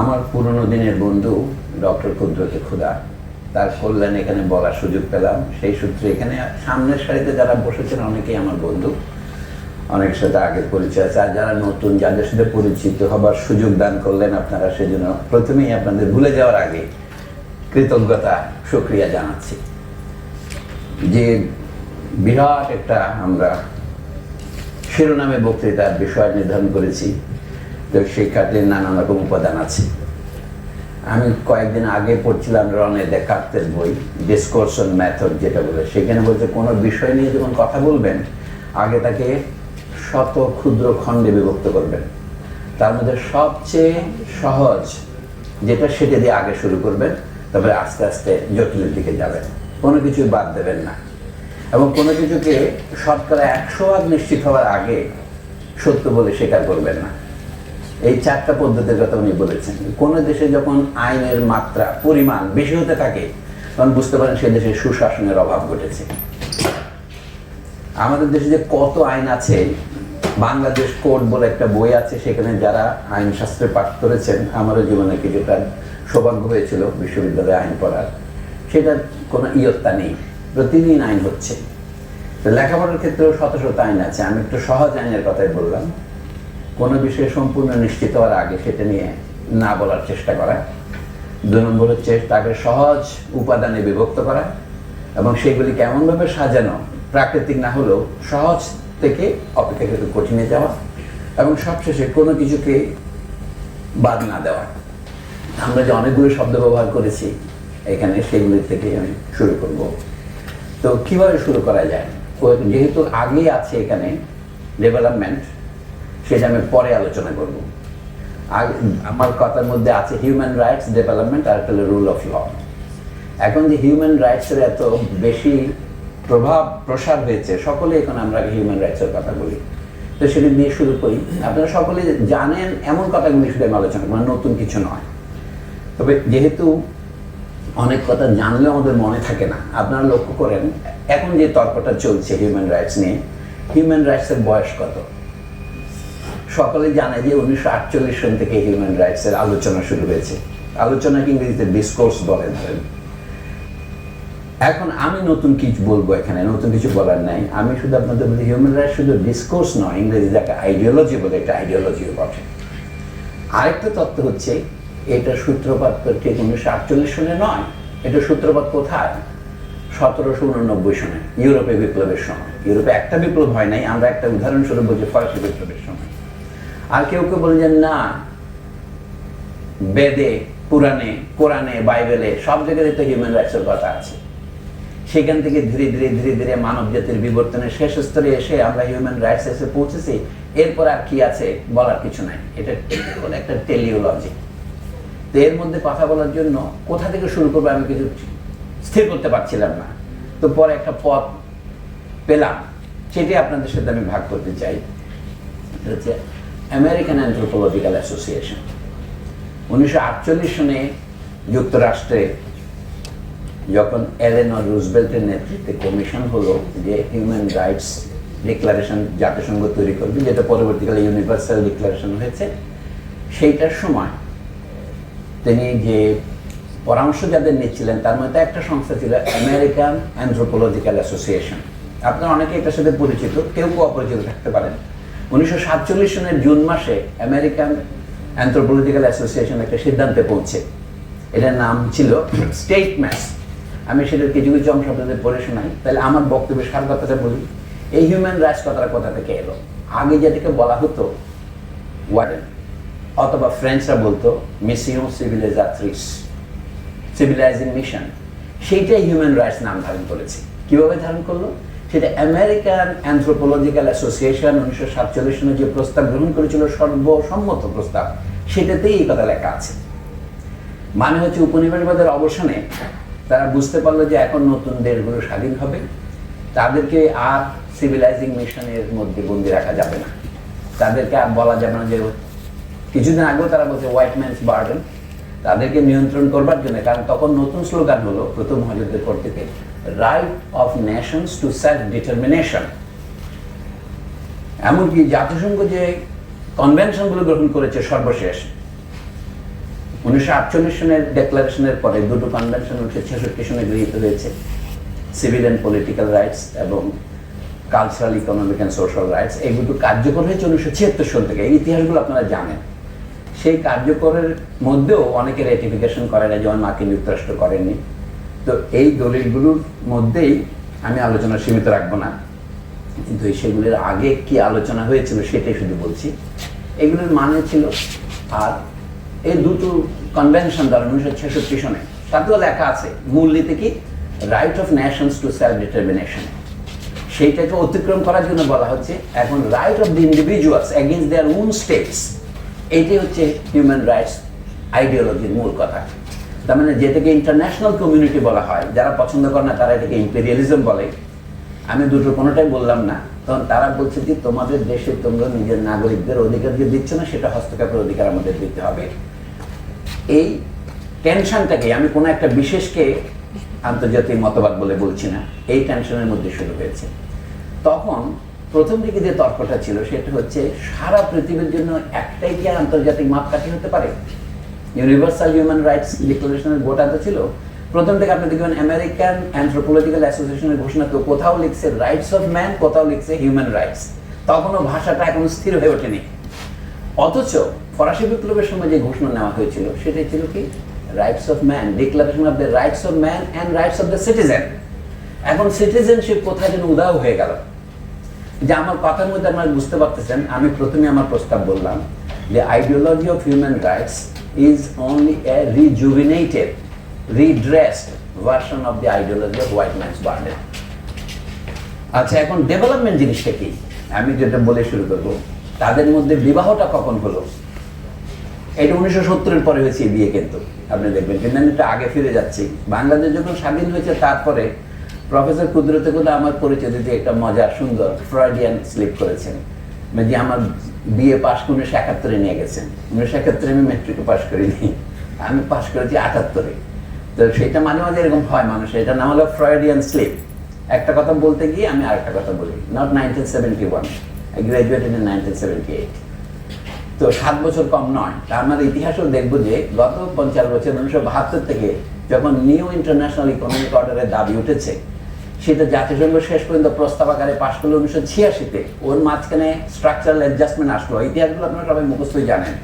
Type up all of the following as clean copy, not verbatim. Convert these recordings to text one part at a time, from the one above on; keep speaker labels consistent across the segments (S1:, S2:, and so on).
S1: আমার পুরনো দিনের বন্ধু ডক্টর কুদরতে খুদা, তার কল্যাণে এখানে বলার সুযোগ পেলাম। সেই সূত্রে এখানে সামনের সারিতে যারা বসেছেন অনেকেই আমার বন্ধু, অনেকের সাথে আগের পরিচয় আছে। আর যারা নতুন, যাদের সাথে পরিচিত হবার সুযোগ দান করলেন আপনারা, সেজন্য প্রথমেই আপনাদের ভুলে যাওয়ার আগে কৃতজ্ঞতা শুকরিয়া জানাচ্ছি। যে বিরাট একটা আমরা শিরোনামে বক্তৃতার বিষয় নির্ধারণ করেছি, তো সেই খাতে নানান রকম উপাদান আছে। আমি কয়েকদিন আগে পড়ছিলাম রনে দেকার্তের বই ডিসকোর্স অন মেথড, যেটা বলে সেখানে বলছে কোনো বিষয় নিয়ে যখন কথা বলবেন আগে তাকে শত ক্ষুদ্র খণ্ডে বিভক্ত করবেন, তার মধ্যে সবচেয়ে সহজ যেটা সেটা দিয়ে আগে শুরু করবেন, তবে আস্তে আস্তে জটিলের দিকে যাবেন, কোনো কিছু বাদ দেবেন না। এবং কোনো কিছুকে শতকরা 100% নিশ্চিত হওয়ার আগে সত্য বলে স্বীকার করবেন না। এই 4টা পদ্ধতির কথা উনি বলেছেন। কোনো দেশে যখন আইনের মাত্রা পরিমাণ বেশি হতে থাকে তখন বুঝতে পারেন সে দেশে সুশাসনের অভাব ঘটেছে। আমাদের দেশে যে কত আইন আছে, বাংলাদেশ কোড বলে একটা বই আছে, সেখানে যারা আইন শাস্ত্রে পাঠ করেছেন, আমারও জীবনে কিছুটা সৌভাগ্য হয়েছিল বিশ্ববিদ্যালয়ে আইন পড়ার, সেটার কোনো ইয়ত্তা নেই, প্রতিদিন আইন হচ্ছে। তো লেখাপড়ার ক্ষেত্রেও শত শত আইন আছে। আমি একটু সহজ আইনের কথাই বললাম। কোনো বিষয়ে সম্পূর্ণ নিশ্চিত হওয়ার আগে সেটা নিয়ে না বলার চেষ্টা করা। 2 নম্বর হচ্ছে তাকে সহজ উপাদানে বিভক্ত করা এবং সেগুলিকে এমনভাবে সাজানো, প্রাকৃতিক না হলেও সহজ থেকে অপেক্ষাকৃত কঠিনে যাওয়া, এবং সবশেষে কোনো কিছুকে বাদ না দেওয়া। আমরা যে অনেকগুলো শব্দ ব্যবহার করেছি এখানে, সেগুলি থেকে আমি শুরু করব। তো কিভাবে শুরু করা যায়, যেহেতু আগেই আছে এখানে ডেভেলপমেন্ট, সেটা আমি পরে আলোচনা করব। আমার কথার মধ্যে আছে হিউম্যান রাইটস, ডেভেলপমেন্ট, আর একটা রুল অফ ল। এখন যে হিউম্যান রাইটসের এত বেশি প্রসার হয়েছে, সকলে এখন আমরা হিউম্যান রাইটসের কথা বলি, তো সেটা দিয়ে শুরু করি। আপনারা সকলে জানেন এমন কথাগুলি শুধু আমি আলোচনা করি, নতুন কিছু নয়। তবে যেহেতু অনেক কথা জানলেও আমাদের মনে থাকে না, আপনারা লক্ষ্য করেন এখন যে তর্কটা চলছে হিউম্যান রাইটস নিয়ে, হিউম্যান রাইটসের বয়স কত? সকলে জানে যে 1948 সন থেকে হিউম্যান রাইটসের আলোচনা শুরু হয়েছে। আলোচনাকে ইংরেজিতে ডিসকোর্স বলে ধরেন। এখন আমি নতুন কিছু বলবো, এখানে নতুন কিছু বলার নাই। আমি শুধু আপনাদের বলি হিউম্যান রাইটস শুধু ডিসকোর্স নয়, ইংরেজিতে একটা আইডিওলজি বলে, একটা আইডিওলজিও বটে। আরেকটা তত্ত্ব হচ্ছে এটার সূত্রপাত ঠিক 1948 সনে নয়, এটা সূত্রপাত কোথায়? 1789 সনে ইউরোপে বিপ্লবের সময়। ইউরোপে একটা বিপ্লব হয় নাই, আমরা একটা উদাহরণস্বরূপ বলছি ফরাসি বিপ্লবের সময়। আর কেউ কেউ বলেন যে না, বেদে, পুরাণে, কোরআনে, বাইবেলে সব জায়গায় তো হিউম্যান রাইটসের কথা আছে। সেখান থেকে ধীরে ধীরে ধীরে ধীরে মানব জাতির বিবর্তনের শেষ স্তরে এসে আমরা হিউম্যান রাইটস এসে পৌঁছেছি। এরপর আর কি আছে বলার কিছু নাই। এটা একটা টেলিওলজি। তো এর মধ্যে কথা বলার জন্য কোথা থেকে শুরু করবো আমি কিছু স্থির করতে পারছিলাম না। তো পরে একটা পথ পেলাম, সেটাই আপনাদের সাথে আমি ভাগ করতে চাই। হচ্ছে আমেরিকান অ্যানথ্রোপোলজিক্যাল অ্যাসোসিয়েশন। 1948 সনে যুক্তরাষ্ট্রে যখন এলেনর রুজভেল্টের নেতৃত্বে কমিশন হলো যে হিউম্যান রাইটস ডিক্লারেশন জাতিসংঘ তৈরি করবে, যেটা পরবর্তীকালে ইউনিভার্সাল ডিক্লারেশন হয়েছে, সেইটার সময় তিনি যে পরামর্শ যাদের নিচ্ছিলেন তার মধ্যে একটা সংস্থা ছিল আমেরিকান অ্যানথ্রোপোলজিক্যাল অ্যাসোসিয়েশন। আপনারা অনেকে এটার সাথে পরিচিত, কেউ কেউ অপরিচিত থাকতে পারেন। 1947 সনের জুন মাসে আমেরিকান অ্যানথ্রোপোলজিক্যাল অ্যাসোসিয়েশন একটা সিদ্ধান্তে পৌঁছে, এটার নাম ছিল স্টেট ম্যাস। আমি সেটার কিছু কিছু অংশ আপনাদের পড়ে শোনাই, তাহলে আমার বক্তব্যের সার কথাটা বলি। এই হিউম্যান রাইটস কথাটা কোথা থেকে এলো? আগে যেটাকে বলা হতো ওয়ার্ডেন, অথবা ফ্রেঞ্চরা বলতো মিশিয়ন সিভিলাইজাত্রিস, সিভিলাইজিং মিশন, সেইটাই হিউম্যান রাইটস নাম ধারণ করেছে। কিভাবে ধারণ করলো? সেটা আমেরিকান অ্যানথ্রোপোলজিক্যাল অ্যাসোসিয়েশন 1947 সনে যে প্রস্তাব গ্রহণ করেছিল, সর্বসম্মত প্রস্তাব, সেটাতেই এই কথা লেখা আছে। মানে হচ্ছে উপনিবেশবাদের অবসানে তারা বুঝতে পারলো যে এখন নতুন দেশগুলো স্বাধীন হবে, তাদেরকে আর সিভিলাইজিং মিশনের মধ্যে বন্দি রাখা যাবে না, তাদেরকে আর বলা যাবে না যে, কিছুদিন আগেও তারা বলছে হোয়াইট ম্যানস বার্ডেন, তাদেরকে নিয়ন্ত্রণ করবার জন্য। কারণ তখন নতুন স্লোগান হলো প্রথম মহাযুদ্ধের পর থেকে, right of nations to self determination. এমনকি জাতিসংঘ যে কনভেনশনগুলো গ্রহণ করেছে সর্বশেষ, 1948 সনের ডেক্লারেশনের পরে দুটো কনভেনশন 1966 সনে গৃহীত হয়েছে, সিভিল অ্যান্ড পলিটিক্যাল রাইটস এবং cultural, economic and social rights. এই দুটো কার্যকর হয়েছে 1976 সন থেকে। এই ইতিহাসগুলো আপনারা জানেন। সেই কার্যকরের মধ্যেও অনেকে রেটিফিকেশন করে না, যেমন মার্কিন যুক্তরাষ্ট্র করেননি। তো এই দলিলগুলোর মধ্যেই আমি আলোচনা সীমিত রাখবো না, কিন্তু সেগুলির আগে কি আলোচনা হয়েছিল সেটাই শুধু বলছি। এগুলোর মানে ছিল, আর এই দুটো কনভেনশন দ্বারা 1966 সনে তাতেও লেখা আছে মূলনীতি কি, right of nations to self determination. সেইটাকে অতিক্রম করার জন্য বলা হচ্ছে এখন right of the individuals against their own states. এইটাই হচ্ছে হিউম্যান রাইটস আইডিওলজির মূল কথা। তার মানে যেটাকে ইন্টারন্যাশনাল কমিউনিটি বলা হয়, যারা পছন্দ করে না তারা এটাকে ইম্পেরিয়ালিজম বলে। আমি দুটো কোনোটাই বললাম না, তখন তারা বলছে যে তোমাদের দেশে তোমরা নিজের নাগরিকদের অধিকার যে দিচ্ছ না, সেটা হস্তক্ষেপের অধিকার আমাদের দিতে হবে। এই টেনশনটাকে, আমি কোনো একটা বিশেষকে আন্তর্জাতিক মতবাদ বলে বলছি না, এই টেনশনের মধ্যে শুরু হয়েছে। তখন প্রথম দিকে যে তর্কটা ছিল সেটা হচ্ছে, সারা পৃথিবীর জন্য একটাই কি আন্তর্জাতিক মাপকাঠি হতে পারে? ইউনিভার্সাল হিউম্যান রাইটস ডিক্লারেশনের গোটা তো ছিল। প্রথম থেকে আপনি দেখবেন আমেরিকান অ্যানথ্রোপোলজিক্যাল অ্যাসোসিয়েশনের ঘোষণা তো কোথাও লিখছে রাইটস অফ ম্যান, কোথাও লিখছে হিউম্যান রাইটস। তখনও ভাষাটা এখন স্থির হয়ে ওঠেনি। অথচ ফরাসি বিপ্লবের সময় যে ঘোষণা নেওয়া হয়েছিল সেটাই ছিল কি, rights of man, declaration of the rights of man and rights of the citizen. এখন সিটিজেনশিপ কোথায় যেন উদাও হয়ে গেল। যে আমার কথার মধ্যে আপনারা বুঝতে পারতেছেন, আমি প্রথমে আমার প্রস্তাব বললাম যে ideology of human rights is only a rejuvenated, redressed version of the ideology of white man's burden. আচ্ছা, এখন ডেভেলপমেন্ট জিনিসটা কি আমি যেটা বলে শুরু করবো। তাদের মধ্যে বিবাহটা কখন হলো? এটা 1970-এর পরে হয়েছে বিয়ে, কিন্তু আপনি দেখবেন। কিন্তু আমি একটু আগে ফিরে যাচ্ছি। বাংলাদেশ যখন স্বাধীন হয়েছে তারপরে প্রফেসর কুদরতে গুলো আমার পরিচয় দিতে একটা মজার সুন্দর ফ্রয়েডিয়ান স্লিপ করেছেন, যে আমার বিয়ে পাশ 1971-এ নিয়ে গেছেন। 1971-এ আমি মেট্রিকে পাশ করিনি, আমি পাশ করেছি 78-এ। তো সেটা মাঝে মাঝে এরকম হয় মানুষের, এটা নাম হলো ফ্রয়েডিয়ান স্লিপ। একটা কথা বলতে গিয়ে আমি আরেকটা কথা বলি। Not 1971, I graduated in 1978। তো 7 বছর কম নয়। তা আমার ইতিহাসও দেখবো যে গত 50 বছর 1972 থেকে যখন নিউ ইন্টারন্যাশনাল ইকোনমিক অর্ডারের দাবি উঠেছে, সেটা জাতিসংঘ শেষ পর্যন্ত প্রস্তাব আকারে পাশ করলো 1986-তে। ওর মাঝখানে স্ট্রাকচারাল অ্যাডজাস্টমেন্ট আসলো। ইতিহাসগুলো আপনারা সবাই মুখস্থই জানেন।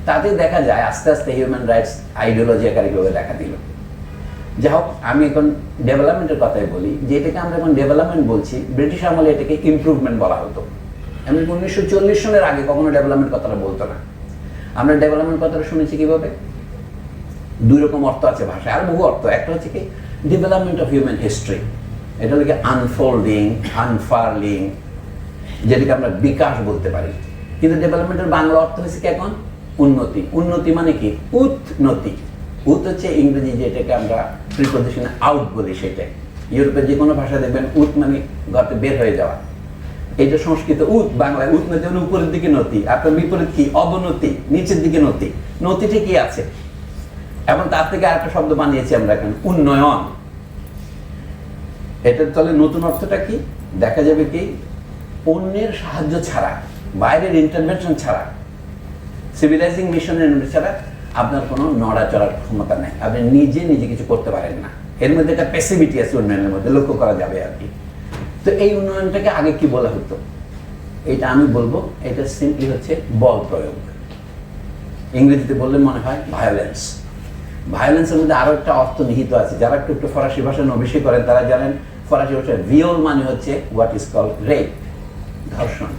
S1: তাতে দেখা যায় আস্তে আস্তে হিউম্যান রাইটস আইডিওলজি আকারে দেখা দিল। যাই হোক, আমি এখন ডেভেলপমেন্টের কথাই বলি। যেটাকে আমরা এখন ডেভেলপমেন্ট বলছি, ব্রিটিশ আমলে এটাকে ইমপ্রুভমেন্ট বলা হতো। এমনি 1940 সনের আগে কখনো ডেভেলপমেন্ট কথাটা বলতো না। আমরা ডেভেলপমেন্ট কথাটা শুনেছি কিভাবে? দুই রকম অর্থ আছে ভাষায়, আর বহু অর্থ। একটা হচ্ছে কি, ডেভেলপমেন্ট অফ হিউম্যান হিস্ট্রি, এটা হলো কি আনফোল্ডিং, আনফার্লিং, যেটাকে আমরা বিকাশ বলতে পারি। কিন্তু ডেভেলপমেন্টের বাংলা অর্থ হয়েছে কি এখন? উন্নতি। উন্নতি মানে কি? উন্নতি। উত হচ্ছে ইংরেজি, যেটাকে আমরা প্রিপোজিশনে আউট বলি, সেটাই। ইউরোপের যে কোনো ভাষা দেখবেন উত মানে ঘরতে বের হয়ে যাওয়া। এটা সংস্কৃত উত, বাংলায় উত নতি মানে উপরের দিকে নতি। আপনার বিপরীত কি? অবনতি, নিচের দিকে নতি। নতিটা কি আছে? এবং তার থেকে আরেকটা শব্দ বানিয়েছি আমরা এখন, উন্নয়ন। এটার তলে নতুন অর্থটা কি? দেখা যাবে কি, অন্যের সাহায্য ছাড়া, বাইরের ইন্টারভেনশন ছাড়া, সিভিলাইজিং মিশনের ছাড়া আপনার কোনো নড়াচড়ার ক্ষমতা নেই। আপনি নিজে নিজে কিছু করতে পারেন না। এর মধ্যে একটা প্যাসিভিটি আছে উন্নয়নের মধ্যে, লক্ষ্য করা যাবে আর কি। তো এই উন্নয়নটাকে আগে কি বলা হতো? এটা আমি বলবো, এটা সিম্পলি হচ্ছে বল প্রয়োগ। ইংরেজিতে বললে মনে হয় ভায়োলেন্স। ভায়োলেন্সের মধ্যে আরো একটা অর্থ নিহিত আছে। যারা একটু একটু ফরাসি ভাষা নবিশি করেন তারা জানেন, ফরাসি ভাষায় ভিওল মানে হচ্ছে হোয়াট ইজ কল্ড রেপ, ধর্ষণ।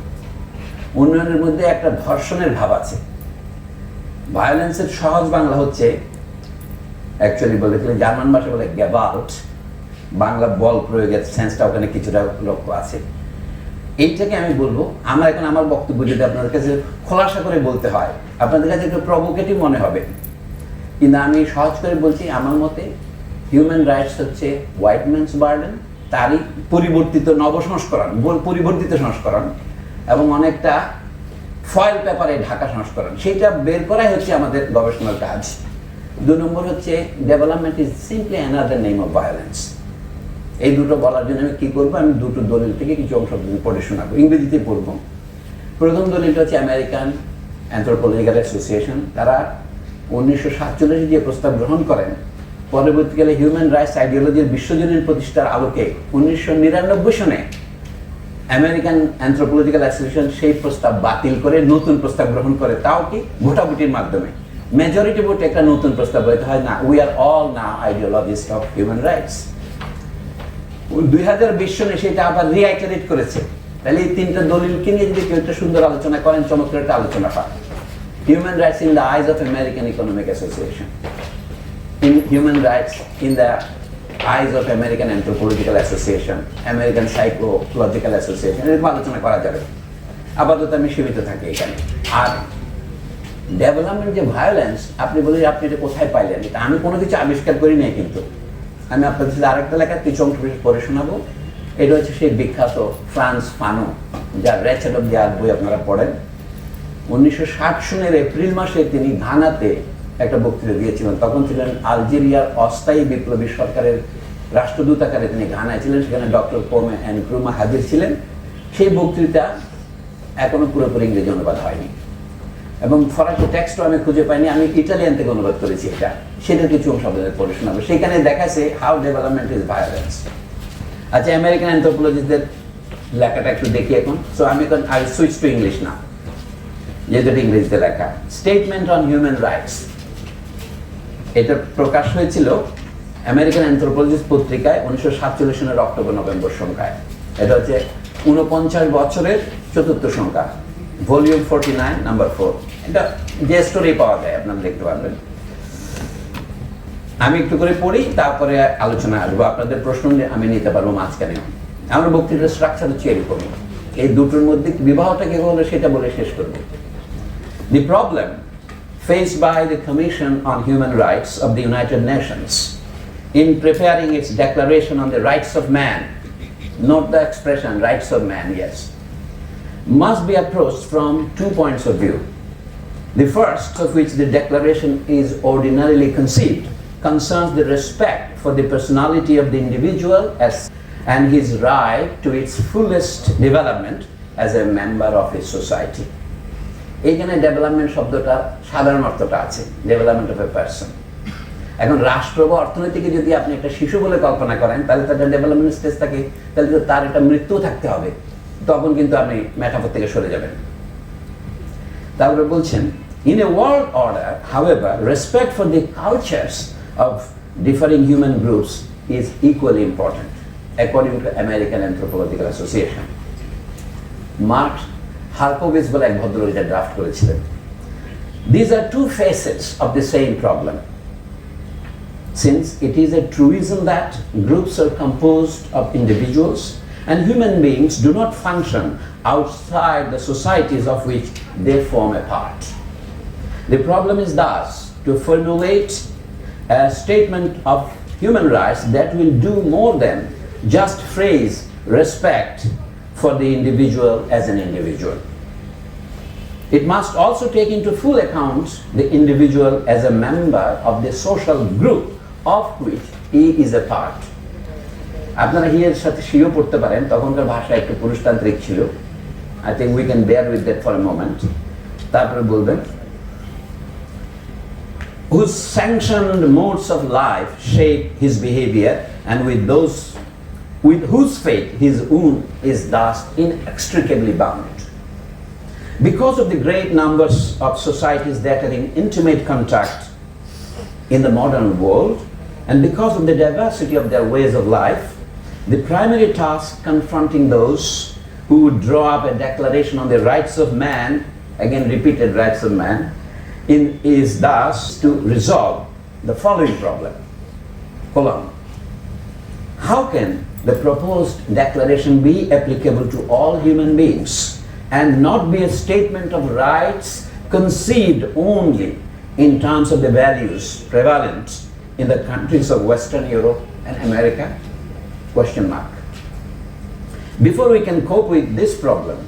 S1: উন্নয়নের মধ্যে একটা ধর্ষণের ভাব আছে। ভায়োলেন্সের সহজ বাংলা হচ্ছে, অ্যাকচুয়ালি বলতে গেলে জার্মান ভাষা বলে গ্যাভাল্ট, বাংলা বল প্রয়োগের সেন্সটা ওখানে কিছুটা লক্ষ্য আছে। এইটাকে আমি বলবো, আমার এখন আমার বক্তব্য যদি আপনাদের কাছে খোলাসা করে বলতে হয়, আপনাদের কাছে একটু প্রভোকেটিভ মনে হবে, কিন্তু আমি সহজ করে বলছি। আমার মতে হিউম্যান রাইটস হচ্ছে হোয়াইট ম্যানস বার্ডেন, তারই পরিবর্তিত নবসংস্করণ, পরিবর্তিত সংস্করণ, এবং অনেকটা ফয়েল পেপারে ঢাকা সংস্করণ। সেইটা বের করাই হচ্ছে আমাদের গবেষণার কাজ। 2 নম্বর হচ্ছে development is simply another name of violence. এই দুটো বলার জন্য আমি কি করবো, আমি দুটো দলিল থেকে কিছু অংশ পড়ে শোনাবো, ইংরেজিতে পড়বো। প্রথম দলিলটা হচ্ছে আমেরিকান অ্যানথ্রোপোলজিক্যাল অ্যাসোসিয়েশন। তারা 1947 যে প্রস্তাব গ্রহণ করেন, পরবর্তীকালে হিউম্যান রাইটস আইডিওলজির বিশ্বজনীন প্রতিষ্ঠার আলোকে 1999 সনে আমেরিকান অ্যানথ্রোপোলজিক্যাল অ্যাসোসিয়েশন সেই প্রস্তাব বাতিল করে নতুন প্রস্তাব গ্রহণ করে, তাও কি ভোটাভুটির মাধ্যমে। মেজরিটি ভোটে একটা নতুন প্রস্তাব হইতে হয় না, we are all now ideologist of human rights. 2020 সনে সেটা আবার রিআইটারেট করেছে। তাহলে এই তিনটা দলিলকে নিয়ে যদি কেউ একটা সুন্দর আলোচনা করেন, চমৎকার একটা আলোচনা পান। Human rights in the eyes of American economic association, in human rights in the eyes of American Anthropological Association, American Psychological Association, এরকম আলোচনা করা যাবে। আপাতত আমি সীমিত থাকি এখানে। আর ডেভেলপমেন্ট যে ভায়োলেন্স, আপনি বলেন আপনি এটা কোথায় পাইলেন, এটা আমি কোনো কিছু আবিষ্কার করি নাই, কিন্তু আমি আপনাদের সাথে আরেকটা লেখা কিছু অংশ পড়ে শোনাবো। এটা হচ্ছে সেই বিখ্যাত ফ্রান্স ফানো, যার রেচেট অফ দি আর্থ বই আপনারা পড়েন। 1960 সনের এপ্রিল মাসে তিনি ঘানাতে একটা বক্তৃতা দিয়েছিলেন। তখন ছিলেন আলজেরিয়ার অস্থায়ী বিপ্লবী সরকারের রাষ্ট্রদূত আকারে তিনি ঘানায় ছিলেন। সেখানে ডক্টর কোমে অ্যান্ড ক্রুমা হাজির ছিলেন। সেই বক্তৃতা এখনো পুরোপুরি ইংরেজি অনুবাদ হয়নি এবং ফরাসি টেক্সটও আমি খুঁজে পাইনি। আমি ইটালিয়ান থেকে অনুবাদ করেছি এটা, সেটার কিছু অংশ আপনাদের পড়ে শোনাবো। সেখানে দেখাচ্ছে হাউ ডেভেলপমেন্ট ইজ ভায়োলেন্স। আচ্ছা, আমেরিকান অ্যানথ্রোপোলজিস্টদের লেখাটা একটু দেখি এখন। সো আমি এখন আই সুইচ টু ইংলিশ না, যেহেতু এটা ইংরেজিতে লেখা। স্টেটমেন্ট অন হিউম্যান রাইটস, এটা প্রকাশ হয়েছিল আমেরিকান অ্যানথ্রোপোলজিস্ট পত্রিকায় 1947 সনের অক্টোবর-নভেম্বর সংখ্যায়। এটা হচ্ছে 49 বছরের 4th সংখ্যা, ভলিউম 49, নাম্বার 4। এটা যে স্টোরি পাওয়া যায় আপনারা দেখতে পারবেন। আমি একটু করে পড়ি, তারপরে আলোচনা আসবো। আপনাদের প্রশ্ন আমি নিতে পারবো মাঝখানে। আমার বক্তৃতার স্ট্রাকচার হচ্ছে এরকমই। এই দুটোর মধ্যে বিবাহটা কি হলো সেটা বলে শেষ করবো। The problem faced by the Commission on Human Rights of the United Nations in preparing its Declaration on the Rights of Man, note the expression rights of man, yes, must be approached from 2 points of view. The first of which the declaration is ordinarily conceived concerns the respect for the personality of the individual and his right to its fullest development as a member of his society. এইখানে development শব্দটা সাধারণ অর্থটা আছে, development of a person. এখন রাষ্ট্র বা অর্থনীতিকে যদি আপনি একটা শিশু বলে কল্পনা করেন, তাহলে তার ডেভেলপমেন্ট স্টেজ থাকে, তাহলে তো তার একটা মৃত্যু থাকতে হবে, তখন কিন্তু আপনি মেটাফর থেকে সরে যাবেন। তারপরে বলছেন, in a world order, however, respect for the cultures of differing human groups is equally important, according to American Anthropological Association. Mark হারকোভিচ বলে এক ভদ্রলোক এটা ড্রাফট করেছিলেন। These are two facets of the same problem. Since it is a truism that groups are composed of individuals and human beings do not function outside the societies of which they form a part. The problem is thus to formulate a statement of human rights that will do more than just phrase respect for the individual as an individual. It must also take into full account the individual as a member of the social group of which he is a part. আপনারা হি এর সাথে শিও পড়তে পারেন, তখনকার ভাষা একটু পুরুষতান্ত্রিক ছিল। I think we can bear with that for a moment. তারপরে বলবেন, whose sanctioned modes of life shape his behavior and with whose fate his own is thus inextricably bound. Because of the great numbers of societies that are in intimate contact in the modern world, and because of the diversity of their ways of life, the primary task confronting those who would draw up a declaration on the rights of man, again repeated rights of man, is thus to resolve the following problem. How can the proposed declaration be applicable to all human beings and not be a statement of rights conceived only in terms of the values prevalent in the countries of Western Europe and America? Question mark. Before we can cope with this problem,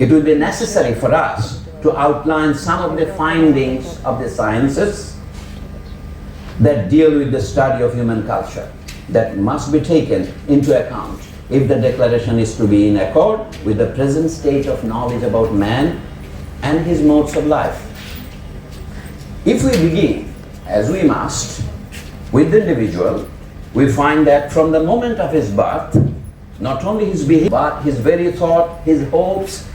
S1: it will be necessary for us to outline some of the findings of the sciences that deal with the study of human culture that must be taken into account if the declaration is to be in accord with the present state of knowledge about man and his modes of life. If we begin, as we must, with the individual, we find that from the moment of his birth, not only his behavior, but his very thought, his hopes,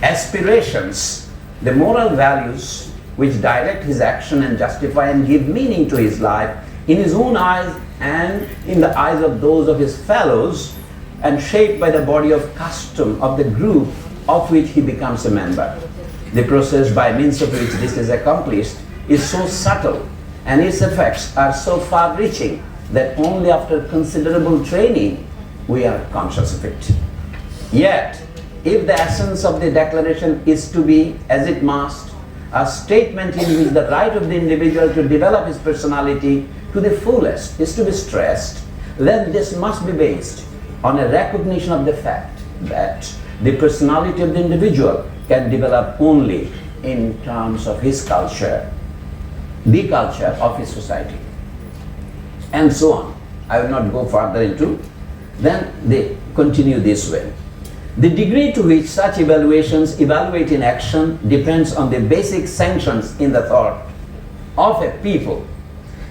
S1: aspirations, the moral values which direct his action and justify and give meaning to his life in his own eyes and in the eyes of those of his fellows, and shaped by the body of custom of the group of which he becomes a member. The process by means of which this is accomplished is so subtle and its effects are so far-reaching that only after considerable training we are conscious of it. Yet, if the essence of the declaration is to be, as it must, a statement in which the right of the individual to develop his personality to the fullest is to be stressed, then this must be based on a recognition of the fact that the personality of the individual can develop only in terms of his culture, the culture of his society, and so on. I will not go further into. Then they continue this way. The degree to which such evaluations evaluate in action depends on the basic sanctions in the thought of a people.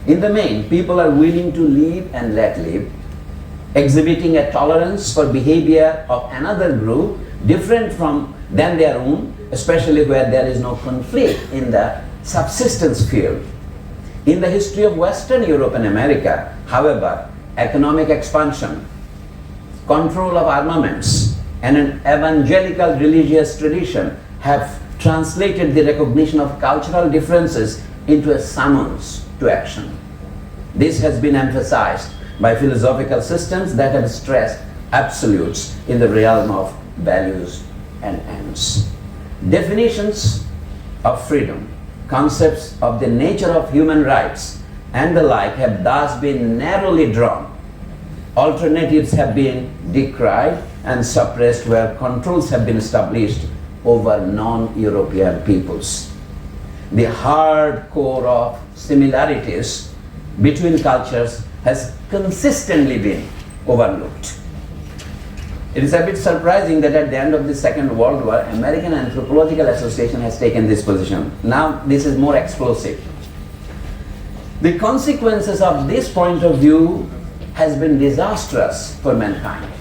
S1: In the main, people are willing to live and let live, exhibiting a tolerance for behavior of another group different than their own, especially where there is no conflict in the subsistence field. In the history of Western Europe and America, however, economic expansion, control of armaments, and an evangelical religious tradition have translated the recognition of cultural differences into a summons to action. This has been emphasized by philosophical systems that have stressed absolutes in the realm of values and ends. Definitions of freedom, concepts of the nature of human rights, and the like have thus been narrowly drawn. Alternatives have been decried and suppressed where controls have been established over non-European peoples. The hard core of similarities between cultures has consistently been overlooked. It is a bit surprising that at the end of the Second World War, American Anthropological Association has taken this position. Now this is more explosive. The consequences of this point of view has been disastrous for mankind.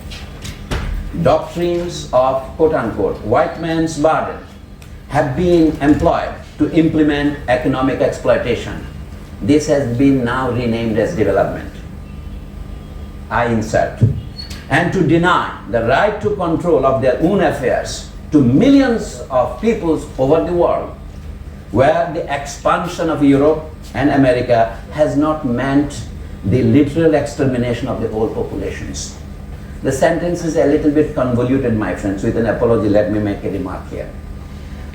S1: Doctrines of quote-unquote white man's burden have been employed to implement economic exploitation. This has been now renamed as development. I insert. And to deny the right to control of their own affairs to millions of peoples over the world, where the expansion of Europe and America has not meant the literal extermination of the whole populations. The sentence is a little bit convoluted, my friends. With an apology, let me make a remark here.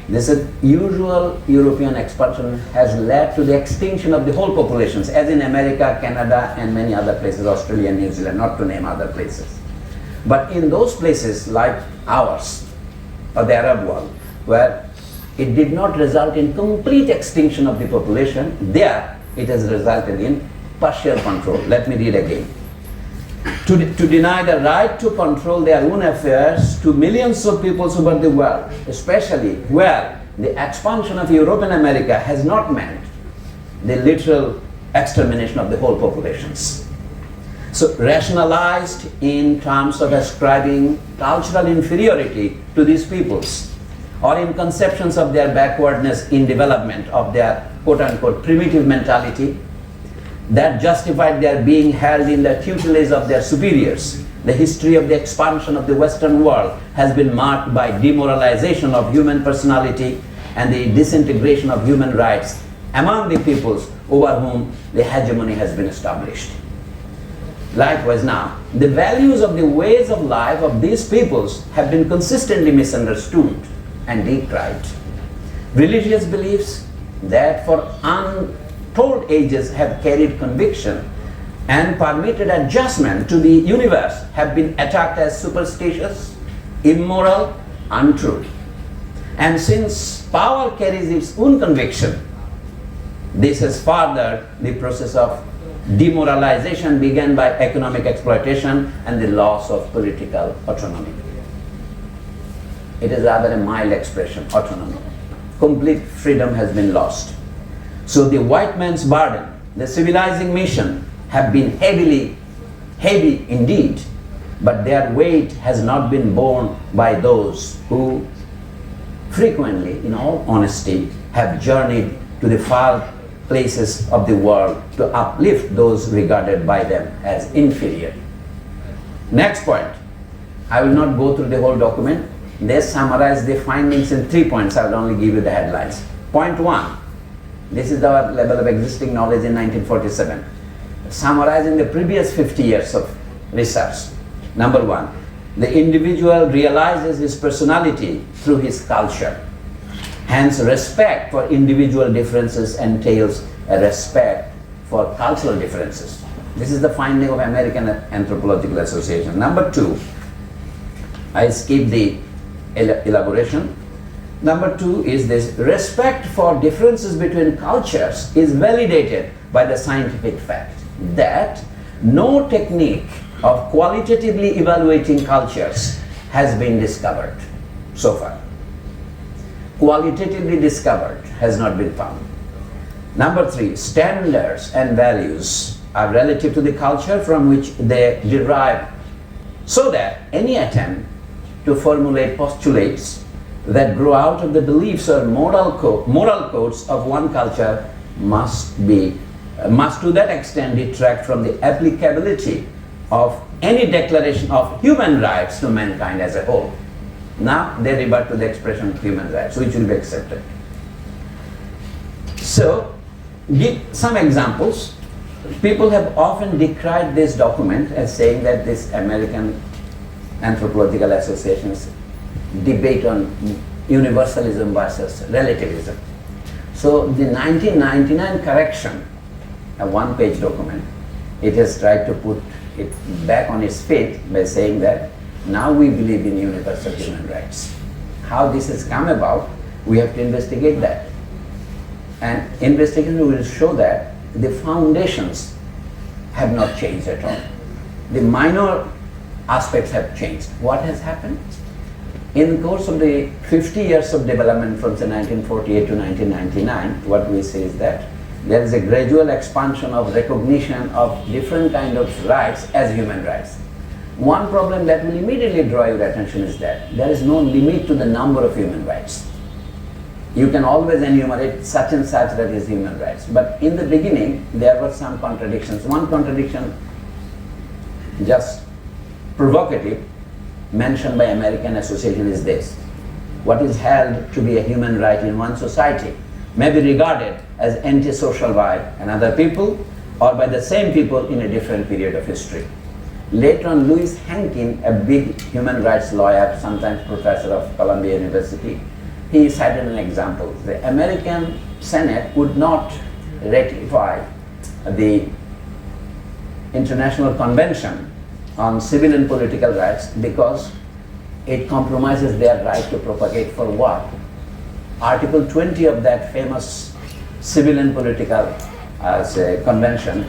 S1: This is usual European expansion has led to the extinction of the whole populations, as in America, Canada, and many other places, Australia, New Zealand, not to name other places. But in those places like ours, or the Arab world, where it did not result in complete extinction of the population, there it has resulted in partial control. Let me read again. To deny the right to control their own affairs to millions of people over the world, especially where the expansion of Europe and America has not meant the literal extermination of the whole populations. So rationalized in terms of ascribing cultural inferiority to these peoples, or in conceptions of their backwardness in development of their quote-unquote primitive mentality that justified their being held in the tutelage of their superiors. The history of the expansion of the Western world has been marked by demoralization of human personality and the disintegration of human rights among the peoples over whom the hegemony has been established. Likewise now, the values of the ways of life of these peoples have been consistently misunderstood and decried. Religious beliefs that for untold ages have carried conviction and permitted adjustment to the universe have been attacked as superstitious, immoral, untrue. And since power carries its own conviction, this has furthered the process of demoralization began by economic exploitation and the loss of political autonomy. It is rather a mild expression, autonomy. Complete freedom has been lost. So the white man's burden, the civilizing mission have been heavy indeed, but their weight has not been borne by those who frequently, in all honesty, have journeyed to the far places of the world to uplift those regarded by them as inferior. Next point. I will not go through the whole document. They summarize the findings in 3 points. I will only give you the headlines. Point 1. This is our level of existing knowledge in 1947. Summarizing the previous 50 years of research. Number 1. The individual realizes his personality through his culture. Hence, respect for individual differences entails a respect for cultural differences. This is the finding of American Anthropological Association. Number 2, I skip the elaboration. Number 2 is this: respect for differences between cultures is validated by the scientific fact that no technique of qualitatively evaluating cultures has been discovered so far. Qualitatively discovered has not been found. Number 3, standards and values are relative to the culture from which they derive, so that any attempt to formulate postulates that grow out of the beliefs or moral codes of one culture must to that extent detract from the applicability of any declaration of human rights to mankind as a whole. Now they revert to the expression of human rights, which will be accepted. So, give some examples. People have often decried this document as saying that this American Anthropological Association's debate on universalism versus relativism. So the 1999 correction, a one-page document, it has tried to put it back on its feet by saying that now we believe in universal human rights. How this has come about, we have to investigate that. And investigation will show that the foundations have not changed at all. The minor aspects have changed. What has happened? In the course of the 50 years of development from say 1948 to 1999, what we see is that there is a gradual expansion of recognition of different kind of rights as human rights. One problem that will immediately draw your attention is that there is no limit to the number of human rights. You can always enumerate such and such that is human rights. But in the beginning, there were some contradictions. One contradiction, just provocative, mentioned by American Association is this: what is held to be a human right in one society may be regarded as antisocial by another people or by the same people in a different period of history. Later on, Louis Hankin, a big human rights lawyer, sometimes professor of Columbia University, he cited an example. The American Senate would not ratify the International Convention on Civil and Political Rights because it compromises their right to propagate for war. Article 20 of that famous Civil and Political Convention,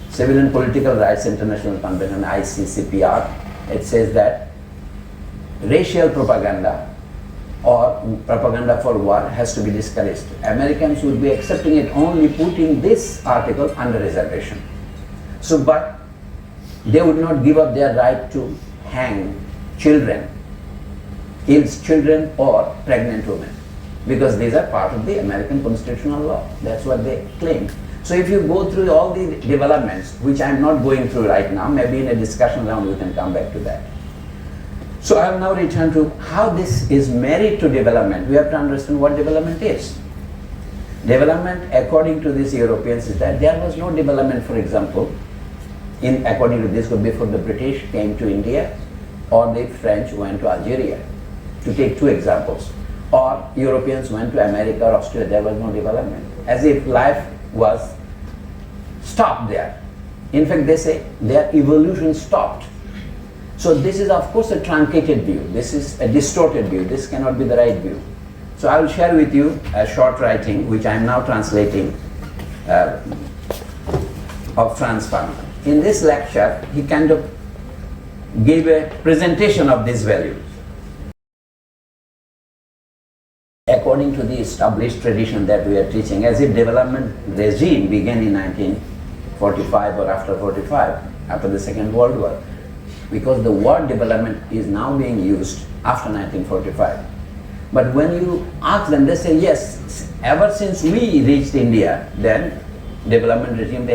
S1: Civil and Political Rights International Convention, ICCPR, it says that racial propaganda or propaganda for war has to be discouraged. Americans would be accepting it only putting this article under reservation. So, but they would not give up their right to hang children, kill children or pregnant women, because these are part of the American constitutional law. That's what they claim. So if you go through all the developments, which I'm not going through right now, maybe in a discussion round we can come back to that. So I will now return to how this is married to development. We have to understand what development is. Development, according to these Europeans, is that there was no development, for example, according to this, before the British came to India or the French went to Algeria, to take two examples. Or Europeans went to America or Australia, there was no development. As if life was stopped there. In fact, they say their evolution stopped. So this is of course a truncated view. This is a distorted view. This cannot be the right view. So I will share with you a short writing which I am now translating of Franz Fanon. In this lecture, he kind of gave a presentation of these values. According to the established tradition that we are teaching, as if development regime began in 1945 or after 45, after the Second World War, because the word development is now being used after 1945. But when you ask them, they say, yes, ever since we reached India, then development regime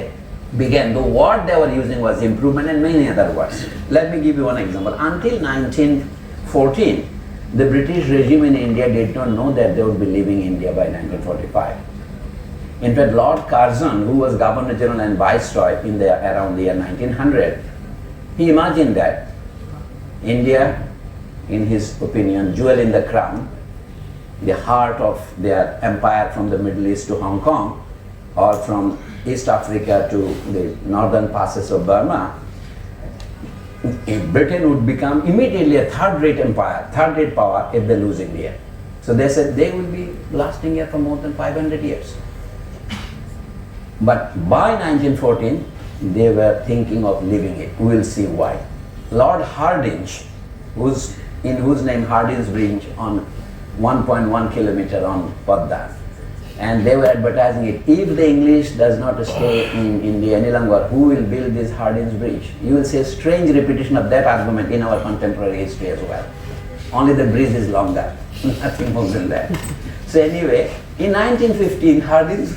S1: began. The word they were using was improvement and many other words. Let me give you one example. Until 1914, the British regime in India did not know that they would be leaving India by 1945. In fact, Lord Curzon, who was Governor General and Viceroy in around the year 1900, he imagined that India, in his opinion, jewel in the crown, the heart of their empire from the Middle East to Hong Kong, or from East Africa to the northern passes of Burma, Britain would become immediately a third-rate empire, third-rate power if they lose India. So they said they will be lasting here for more than 500 years. But by 1914, they were thinking of leaving it. We'll see why. Lord Hardinge, in whose name Hardinge Bridge on 1.1 kilometer on Padda, and they were advertising it. If the English does not stay in India any longer, who will build this Hardinge Bridge? You will see a strange repetition of that argument in our contemporary history as well. Only the bridge is longer, nothing more than that. So anyway, in 1915, Hardinge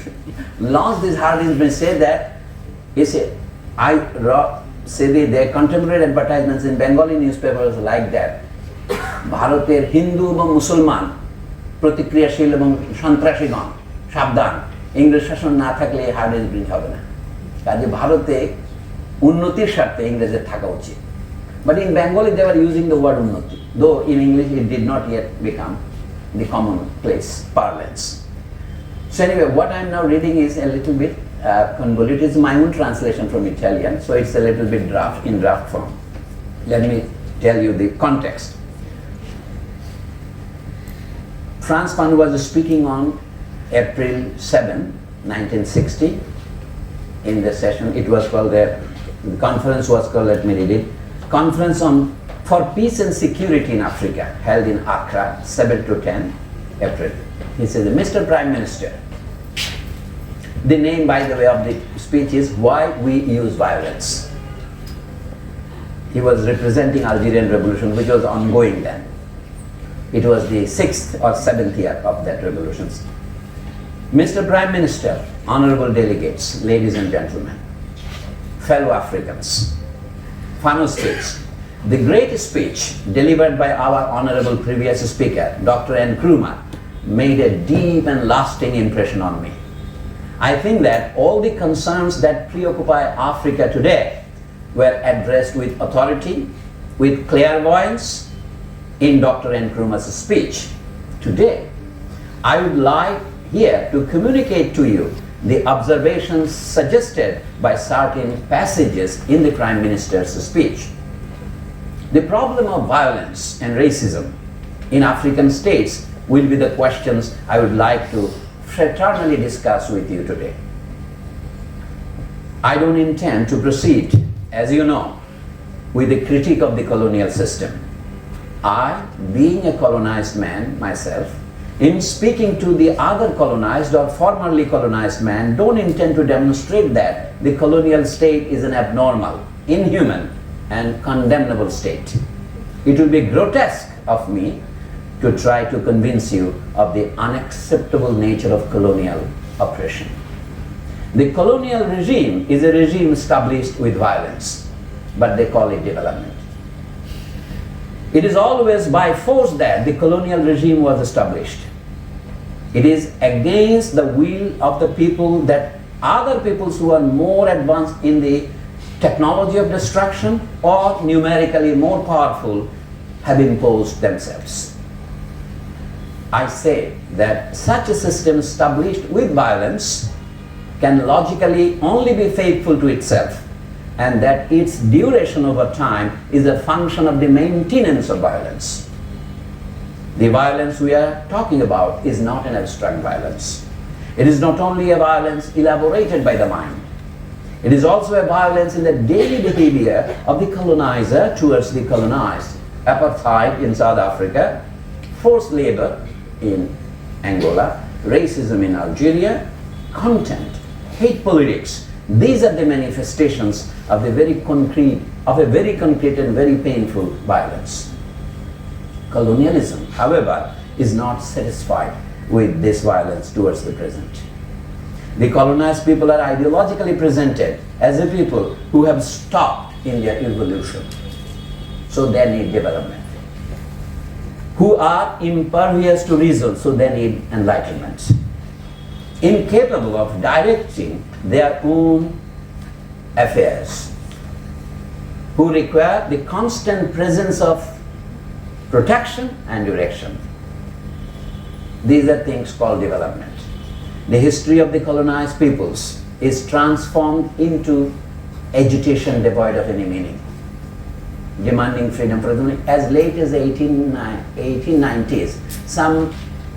S1: launched this Hardinge Bridge, said that, he said, their contemporary advertisements in Bengali newspapers like that. ভারতের হিন্দু এবং মুসলমান প্রতিক্রিয়াশীল এবং সন্ত্রাসীগণ সাবধান, ইংরেজ শাসন না থাকলে হার্ডিঞ্জ ব্রিজ হবে না। কাজে ভারতে উন্নতির স্বার্থে ইংরেজের থাকা উচিত। But in Bengali they were using the word unnati, though in English it did not yet become the commonplace parlance. So anyway, what I am now reading is a little bit convoluted. It's my own translation from Italian, so it's a little bit in draft form. Let me tell you the context. Franz Panu was speaking on April 7, 1960 in the session. It was called, the conference was called, let me read it, Conference for Peace and Security in Africa, held in Accra, 7 to 10 April. He says, Mr. Prime Minister, the name, by the way, of the speech is Why We Use Violence. He was representing Algerian Revolution, which was ongoing then. It was the 6th or 7th year of that revolution. Mr. Prime Minister, honorable delegates, ladies and gentlemen, fellow Africans, Fano states, the great speech delivered by our honorable previous speaker, Dr. Nkrumah, made a deep and lasting impression on me. I think that all the concerns that preoccupy Africa today were addressed with authority, with clairvoyance, in Dr. Nkrumah's speech. Today, I would like here to communicate to you the observations suggested by certain passages in the Prime Minister's speech. The problem of violence and racism in African states will be the questions I would like to fraternally discuss with you today. I don't intend to proceed, as you know, with the critique of the colonial system. I, being a colonized man myself, in speaking to the other colonized or formerly colonized man, don't intend to demonstrate that the colonial state is an abnormal, inhuman, and condemnable state. It will be grotesque of me to try to convince you of the unacceptable nature of colonial oppression. The colonial regime is a regime established with violence, but they call it development. It is always by force that the colonial regime was established. It is against the will of the people that other peoples who are more advanced in the technology of destruction or numerically more powerful have imposed themselves. I say that such a system established with violence can logically only be faithful to itself, and that its duration over time is a function of the maintenance of violence. The violence we are talking about is not an abstract violence. It is not only a violence elaborated by the mind. It is also a violence in the daily behavior of the colonizer towards the colonized. Apartheid in South Africa, forced labor in Angola, racism in Algeria, content, hate politics. These are the manifestations of a very concrete and very painful violence. Colonialism, however, is not satisfied with this violence towards the present. The colonized people are ideologically presented as a people who have stopped in their evolution, so they need development. Who are impervious to reason, so they need enlightenment. Incapable of directing their own affairs, who require the constant presence of protection and direction. These are things called development. The history of the colonized peoples is transformed into agitation devoid of any meaning, demanding freedom. For example, as late as 1890s, some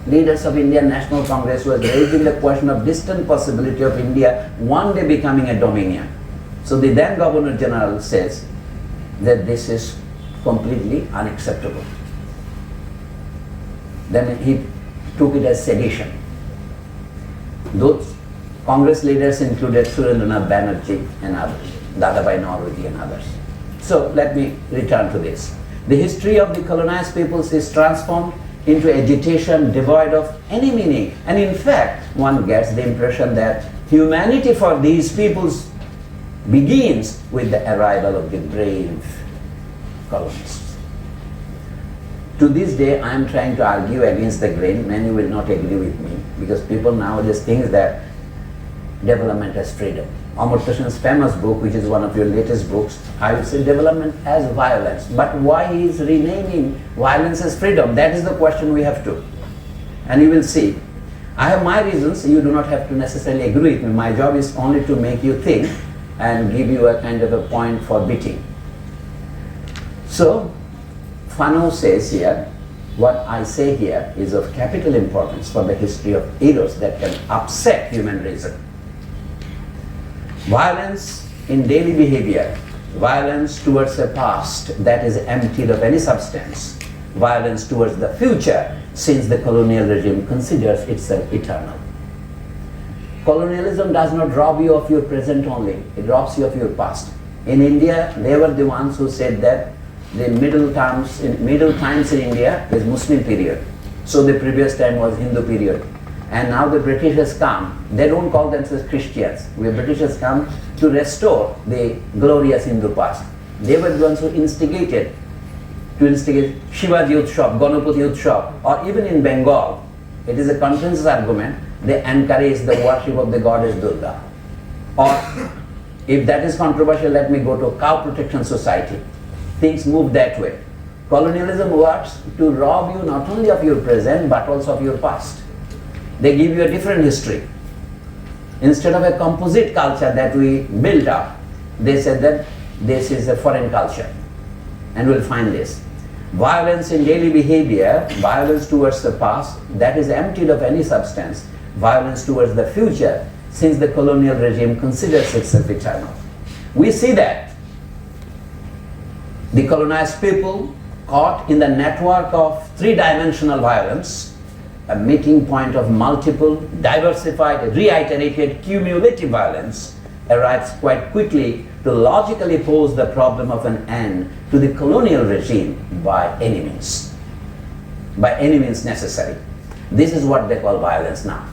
S1: leaders of Indian National Congress were raising the question of distant possibility of India one day becoming a dominion. So the then Governor General says that this is completely unacceptable. Then he took it as sedition. Those Congress leaders included Surendranath Banerjee and others, Dadabhai Naoroji and others. So let me return to this. The history of the colonized peoples is transformed into agitation devoid of any meaning. And in fact, one gets the impression that humanity for these peoples begins with the arrival of the brave colonists. To this day, I am trying to argue against the grain. Many will not agree with me, because people nowadays think that development as freedom. Amartya Sen's famous book, which is one of your latest books, I would say development as violence. But why he is renaming violence as freedom? That is the question we have to. And you will see. I have my reasons. You do not have to necessarily agree with me. My job is only to make you think and give you a kind of a point for beating. So, Fanon says here, what I say here is of capital importance for the history of errors that can upset human reason. Violence in daily behavior, violence towards a past that is emptied of any substance, violence towards the future, since the colonial regime considers itself eternal. Colonialism does not rob you of your present only, it robs you of your past. In India, they were the ones who said that the middle times in India is Muslim period. So the previous time was Hindu period. And now the British has come. They don't call themselves Christians. The British has come to restore the glorious Hindu past. They were the ones who instigated Shivaji Utsav, Ganapati Utsav, or even in Bengal, it is a consensus argument, they encourage the worship of the goddess Durga. Or if that is controversial, let me go to Cow Protection Society. Things move that way. Colonialism works to rob you not only of your present but also of your past. They give you a different history. Instead of a composite culture that we built up, they said that this is a foreign culture. And we'll find this. Violence in daily behavior, violence towards the past that is emptied of any substance, violence towards the future, since the colonial regime considers itself eternal. We see that the colonized people caught in the network of three-dimensional violence, a meeting point of multiple, diversified, reiterated, cumulative violence, arrives quite quickly to logically pose the problem of an end to the colonial regime by any means necessary. This is what they call violence now.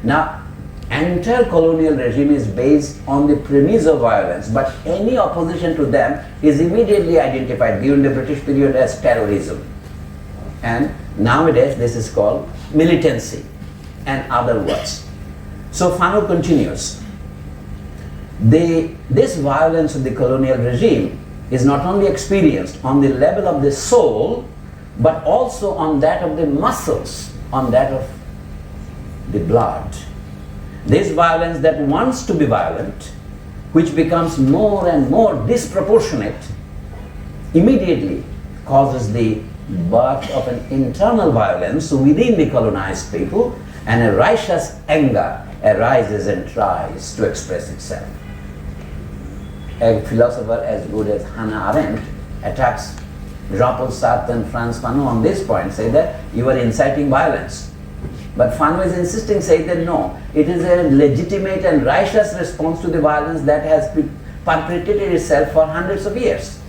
S1: Now, entire colonial regime is based on the premise of violence, but any opposition to them is immediately identified during the British period as terrorism. And nowadays this is called militancy and other words. So Fanon continues. This violence of the colonial regime is not only experienced on the level of the soul, but also on that of the muscles, on that of the blood. This violence that wants to be violent, which becomes more and more disproportionate, immediately causes the birth of an internal violence within the colonized people, and a righteous anger arises and tries to express itself. A philosopher as good as Hannah Arendt attacks Jean-Paul Sartre and Frantz Fanon on this point, say that you are inciting violence. But Fano is insisting, saying that no, it is a legitimate and righteous response to the violence that has perpetrated itself for hundreds of years.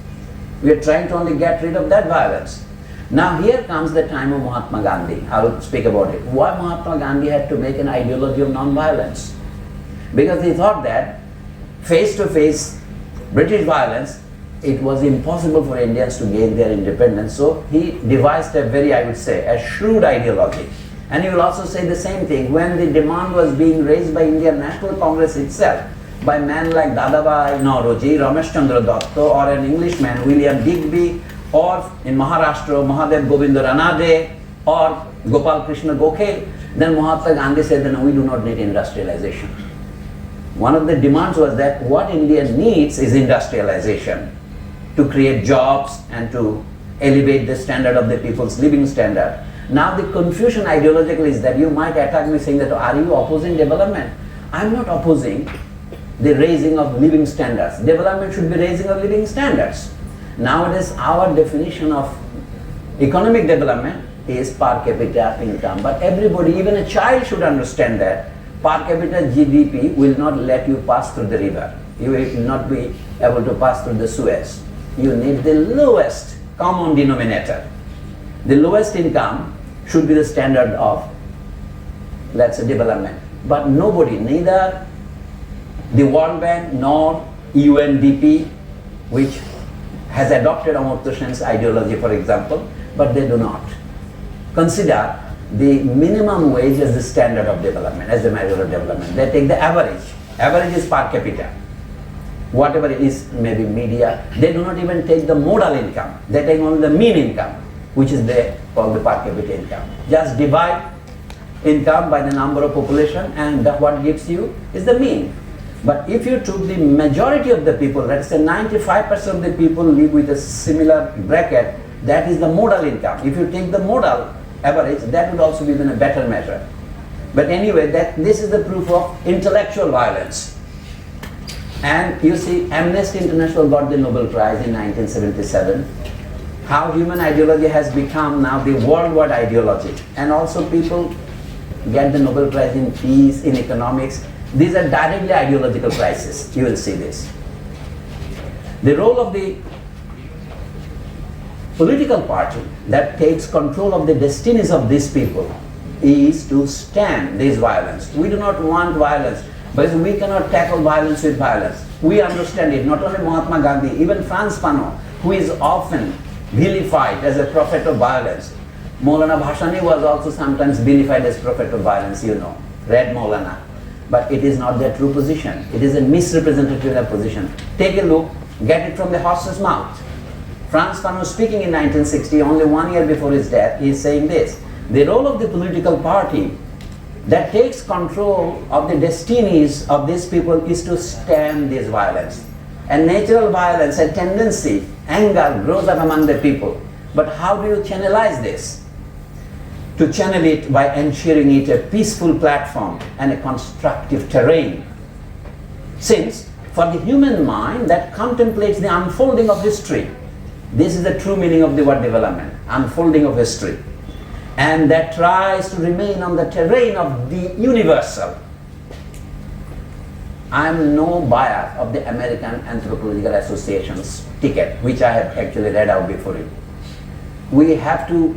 S1: We are trying to only get rid of that violence. Now here comes the time of Mahatma Gandhi. I will speak about it. Why Mahatma Gandhi had to make an ideology of non-violence? Because he thought that face-to-face British violence, it was impossible for Indians to gain their independence. So he devised a very, I would say, a shrewd ideology. And you will also say the same thing when the demand was being raised by Indian National Congress itself by men like Dadabhai Nauroji, Ramesh Chandra Datta, or an Englishman, William Digby, or in Maharashtra, Mahadev Govind Ranade, or Gopal Krishna Gokhale, then Mahatma Gandhi said that no, we do not need industrialization. One of the demands was that what India needs is industrialization to create jobs and to elevate the standard of the people's living standard. Now the confusion ideological is that you might attack me saying that are you opposing development? I am not opposing the raising of living standards. Development should be raising of living standards. Nowadays our definition of economic development is per capita income, but everybody, even a child, should understand that per capita GDP will not let you pass through the river. You will not be able to pass through the Suez. You need the lowest common denominator. The lowest income should be the standard of, let's say, development. But nobody, neither the World Bank nor UNDP, which has adopted Amartya Sen's ideology, for example, but they do not consider the minimum wage as the standard of development, as the measure of development. They take the average. Average is per capita. Whatever it is, maybe media, they do not even take the modal income. They take only the mean income, which is they call the per capita income. Just divide income by the number of population and what gives you is the mean. But if you took the majority of the people, let's say 95% of the people live with a similar bracket, that is the modal income. If you take the modal average, that would also be even a better measure. But anyway, this is the proof of intellectual violence. And you see, Amnesty International got the Nobel Prize in 1977. How human ideology has become now the worldwide ideology. And also people get the Nobel Prize in peace, in economics. These are directly ideological crises. You will see this. The role of the political party that takes control of the destinies of these people is to stem this violence. We do not want violence, because we cannot tackle violence with violence. We understand it, not only Mahatma Gandhi, even Frantz Fanon, who is often vilified as a prophet of violence. Maulana Bhashani was also sometimes vilified as prophet of violence, you know, Red Maulana. But it is not their true position. It is a misrepresentative position. Take a look, get it from the horse's mouth. Frantz Fanon speaking in 1960, only 1 year before his death, he is saying this: the role of the political party that takes control of the destinies of these people is to stem this violence. And natural violence, a tendency, anger grows up among the people. But how do you channelize this? To channel it by ensuring it a peaceful platform and a constructive terrain. Since for the human mind that contemplates the unfolding of history, this is the true meaning of the word development, unfolding of history, and that tries to remain on the terrain of the universal. I am no buyer of the American Anthropological Association's ticket, which I have actually read out before you. We have to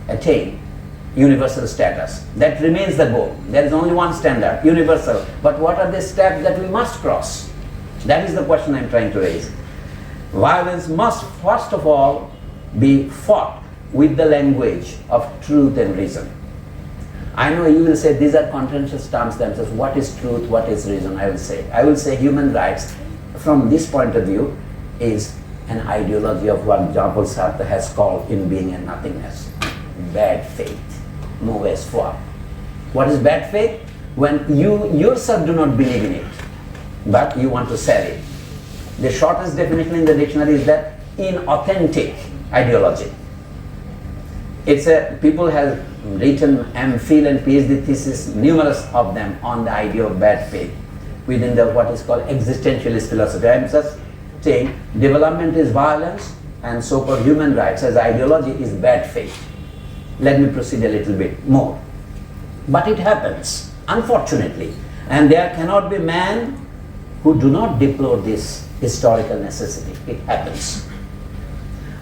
S1: attain universal status. That remains the goal. There is only one standard, universal. But what are the steps that we must cross? That is the question I am trying to raise. Violence must first of all be fought with the language of truth and reason. I know you will say these are contentious terms themselves. What is truth? What is reason? I will say human rights from this point of view is an ideology of what Jean-Paul Sartre has called in being and nothingness. Bad faith, mauvaise foi. What is bad faith? When you yourself do not believe in it, but you want to sell it. The shortest definition in the dictionary is that inauthentic ideology. People have written MPhil and PhD thesis, numerous of them, on the idea of bad faith within the what is called existentialist philosophy. I am just saying development is violence, and so-called human rights as ideology is bad faith. Let me proceed a little bit more. But it happens, unfortunately, and there cannot be man who do not deplore this historical necessity. It happens.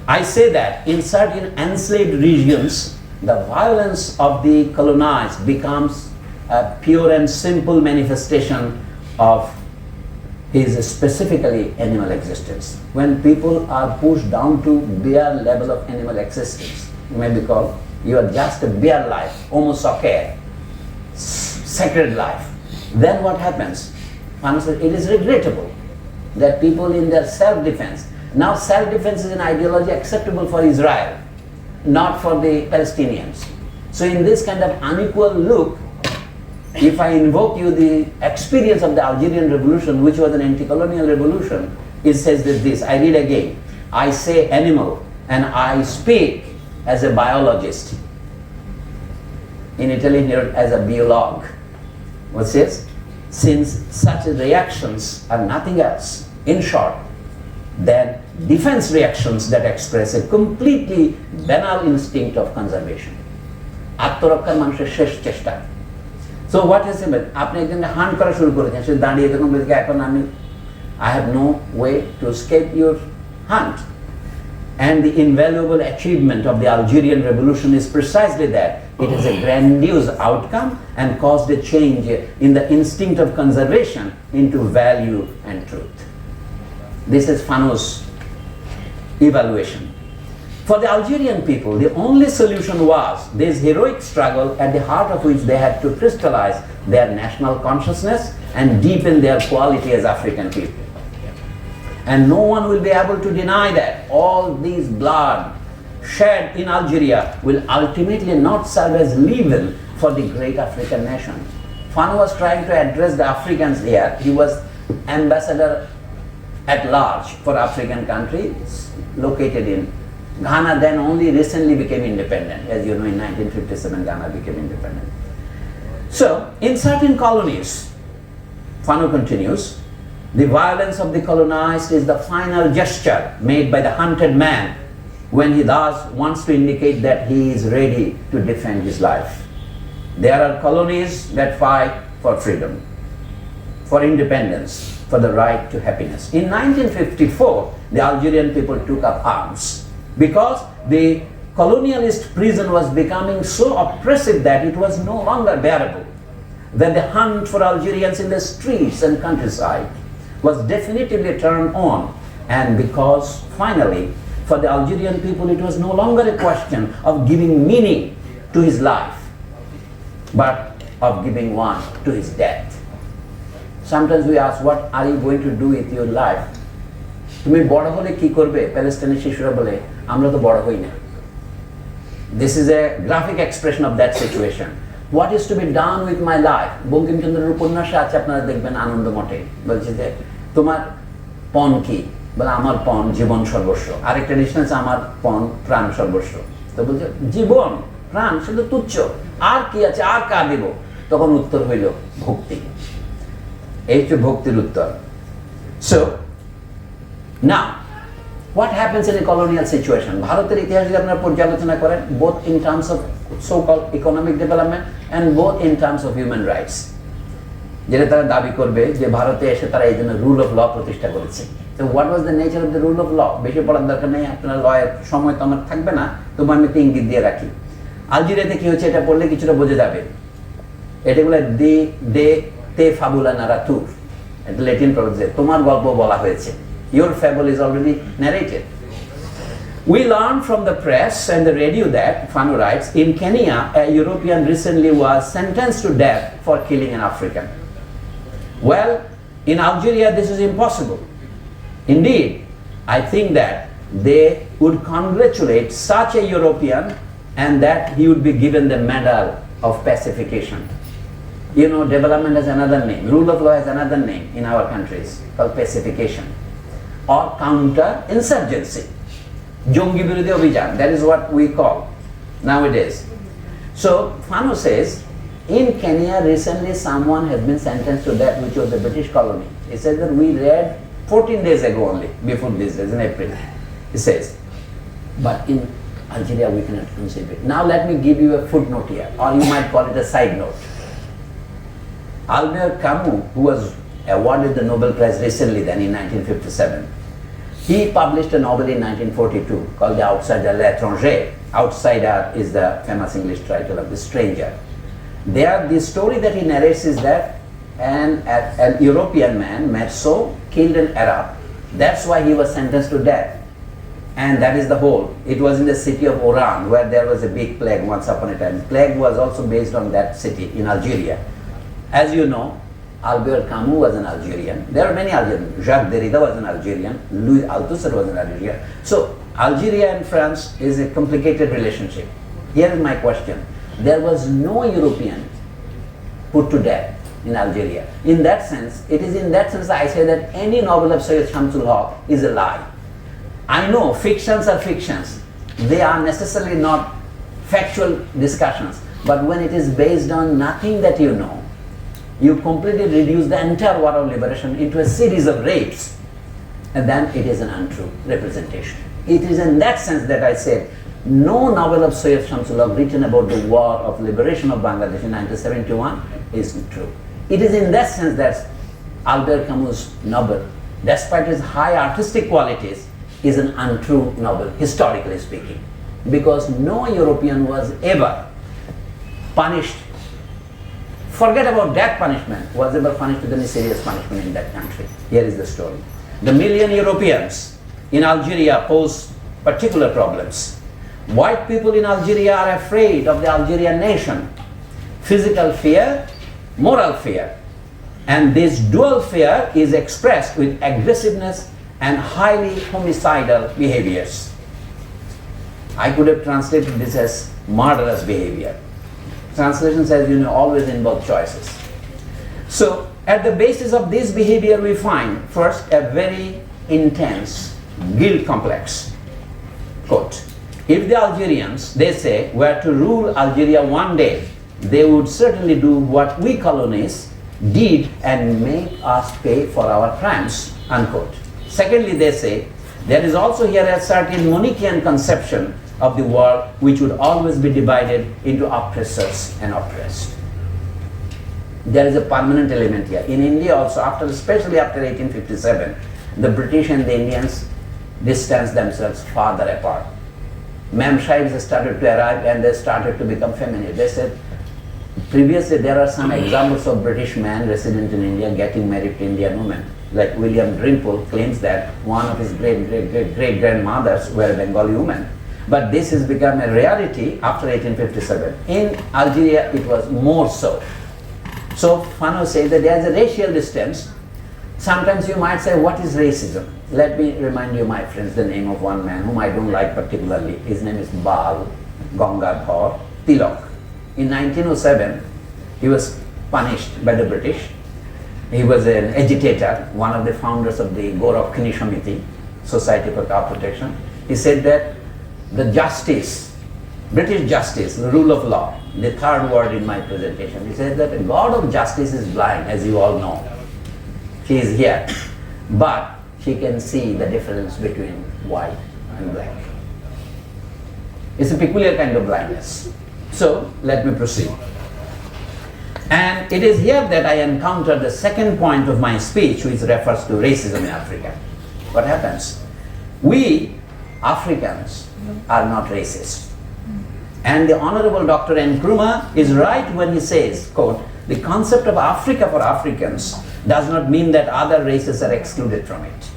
S1: I say that in certain enslaved regions, the violence of the colonized becomes a pure and simple manifestation of his specifically animal existence. When people are pushed down to bare level of animal existence, you may be called, you are just a bare life, homo sacer, sacred life. Then what happens? It is regrettable that people in their self-defense, now self-defense is an ideology acceptable for Israel, not for the Palestinians. So in this kind of unequal look, if I invoke you the experience of the Algerian Revolution, which was an anti-colonial revolution, it says that this, I read again, I say animal and I speak as a biologist. In Italian here as a biolog. What says? Since such reactions are nothing else, in short, than defense reactions that express a completely banal instinct of conservation. আত্মরক্ষার মানুষের শেষ চেষ্টা। So what has happened? আপনি একজনকে hunt করা শুরু করেছেন, সে দাঁড়িয়ে তখন বলছে এখন আমি I have no way to escape your hunt. And the invaluable achievement of the Algerian Revolution is precisely that. It is a grandiose outcome and caused a change in the instinct of conservation into value and truth. This is Fanos' evaluation. For the Algerian people, the only solution was this heroic struggle at the heart of which they had to crystallize their national consciousness and deepen their quality as African people. And no one will be able to deny that all these blood shed in Algeria will ultimately not serve as leaven for the great African nation. Fano was trying to address the Africans here. He was ambassador at large for African countries located in Ghana. Then only recently became independent. As you know, in 1957 Ghana became independent. So in certain colonies, Fano continues, the violence of the colonized is the final gesture made by the hunted man when he thus wants to indicate that he is ready to defend his life. There are colonies that fight for freedom, for independence, for the right to happiness. In 1954, the Algerian people took up arms because the colonialist prison was becoming so oppressive that it was no longer bearable. That the hunt for Algerians in the streets and countryside was definitively turned on, and because finally for the Algerian people it was no longer a question of giving meaning to his life, but of giving one to his death. Sometimes we ask, what are you going to do with your life? তুমি বড় হলে কি করবে? প্যালেস্টাইনের শিশুরা বলে আমরা তো বড় হই না। This is a graphic expression of that situation. What is to be done with my life? বঙ্কিমচন্দ্রের উপন্যাসে আছে, আপনারা দেখবেন আনন্দ মঠে, বলছে যে তোমার পণ কি? বলে আমার পণ জীবন সর্বস্ব। আরেকটা ডিসটেন্স আমার পণ প্রাণ সর্বস্ব। তো বলছে জীবন প্রাণ সে তো তুচ্ছ, আর কি আছে, আর কার দিব? তখন উত্তর হইল ভক্তি। এই হচ্ছে ভক্তির উত্তর। So now what happens in a colonial situation? ভারতের ইতিহাস যদি আপনারা পর্যালোচনা করেন, both in terms of so-called economic development and both in terms of human rights, যেটা তারা দাবি করবে যে ভারতে এসে তারা এই জন্য রুল অফ ল প্রতিষ্ঠা করেছে। So what was the nature of the rule of law? বেশি পড়ার দরকার নেই, আপনার লয়ের সময় তো আমার থাকবে না, তবু আমি একটা ইঙ্গিত দিয়ে রাখি। আলজেরিয়াতে কি হচ্ছে এটা পড়লে কিছুটা বোঝা যাবে। এটা বলে দে তে ফাবুলা নারাতুর, এটা ল্যাটিন প্রবাদ, তোমার গল্প বলা হয়েছে। Your fable is already narrated. We learned from the press and the radio that, Fano writes, in Kenya, a European recently was sentenced to death for killing an African. Well, in Algeria, this is impossible. Indeed, I think that they would congratulate such a European and that he would be given the medal of pacification. You know, development has another name. Rule of law has another name in our countries called pacification or counter-insurgency. Jongi Birodhi Abhijan, that is what we call nowadays. So, Fano says, in Kenya recently someone has been sentenced to death, which was a British colony. He says that we read 14 days ago only, before this days, in April. He says, but in Algeria we cannot conceive it. Now let me give you a footnote here, or you might call it a side note. Albert Camus, who was awarded the Nobel Prize recently then in 1957, he published a novel in 1942 called The Outsider, L'Étranger. Outsider is the famous English title of The Stranger. There, the story that he narrates is that an European man, Merceau, killed an Arab. That's why he was sentenced to death. And that is the whole. It was in the city of Oran, where there was a big plague once upon a time. Plague was also based on that city in Algeria. As you know, Albert Camus was an Algerian. There are many Algerians. Jacques Derrida was an Algerian. Louis Althusser was an Algerian. So Algeria and France is a complicated relationship. Here is my question. There was no European put to death in Algeria. In that sense, it is in that sense I say that any novel of Sayyid Shamsul Haq is a lie. I know fictions are fictions. They are necessarily not factual discussions. But when it is based on nothing that you know, you completely reduce the entire war of liberation into a series of rapes, and then it is an untrue representation. It is in that sense that I said no novel of Sayyid Shamsul Haq written about the war of liberation of Bangladesh in 1971 is true. It is in that sense that Albert Camus' novel, despite its high artistic qualities, is an untrue novel, historically speaking, because no European was ever punished. Forget about death punishment, was ever punished with any serious punishment in that country. Here is the story. The million Europeans in Algeria pose particular problems. White people in Algeria are afraid of the Algerian nation. Physical fear, moral fear. And this dual fear is expressed with aggressiveness and highly homicidal behaviors. I could have translated this as murderous behavior. Translations, as you know, always involve choices. So, at the basis of this behavior we find, first, a very intense guilt complex. Quote, if the Algerians, they say, were to rule Algeria one day, they would certainly do what we colonists did and make us pay for our crimes, unquote. Secondly, they say, there is also here a certain Manichaean conception of the world which would always be divided into oppressors and oppressed. There is a permanent element here. In India also, especially after 1857, the British and the Indians distanced themselves farther apart. Memshives started to arrive and they started to become feminine. They said, previously there are some examples of British men resident in India getting married to Indian women. Like William Dalrymple claims that one of his great-great-great-grandmothers were a Bengali woman. But this has become a rarity after 1857. In Algeria, it was more so. So Fanon says that there is a racial distance. Sometimes you might say, what is racism? Let me remind you, my friends, the name of one man whom I don't like particularly. His name is Bal Gangadhar Tilak. In 1907, he was punished by the British. He was an agitator, one of the founders of the Gaurav Khani Samiti, Society for Cow Protection. He said that the justice, British justice, the rule of law, the third word in my presentation, he said that the God of justice is blind, as you all know. She is here, but she can see the difference between white and black. It's a peculiar kind of blindness. So, let me proceed. And it is here that I encounter the second point of my speech, which refers to racism in Africa. What happens? We, Africans, are not racist. And the Honorable Dr. Nkrumah is right when he says, quote, the concept of Africa for Africans does not mean that other races are excluded from it.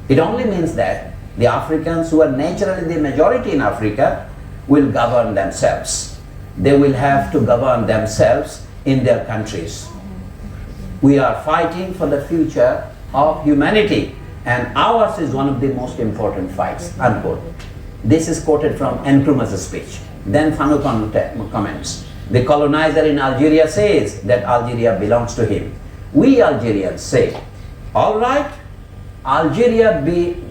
S1: It only means that the Africans who are naturally the majority in Africa will govern themselves. They will have to govern themselves in their countries. We are fighting for the future of humanity, and ours is one of the most important fights, unquote. This is quoted from Nkrumah's speech. Then Fanon comments, the colonizer in Algeria says that Algeria belongs to him. We Algerians say, all right, Algeria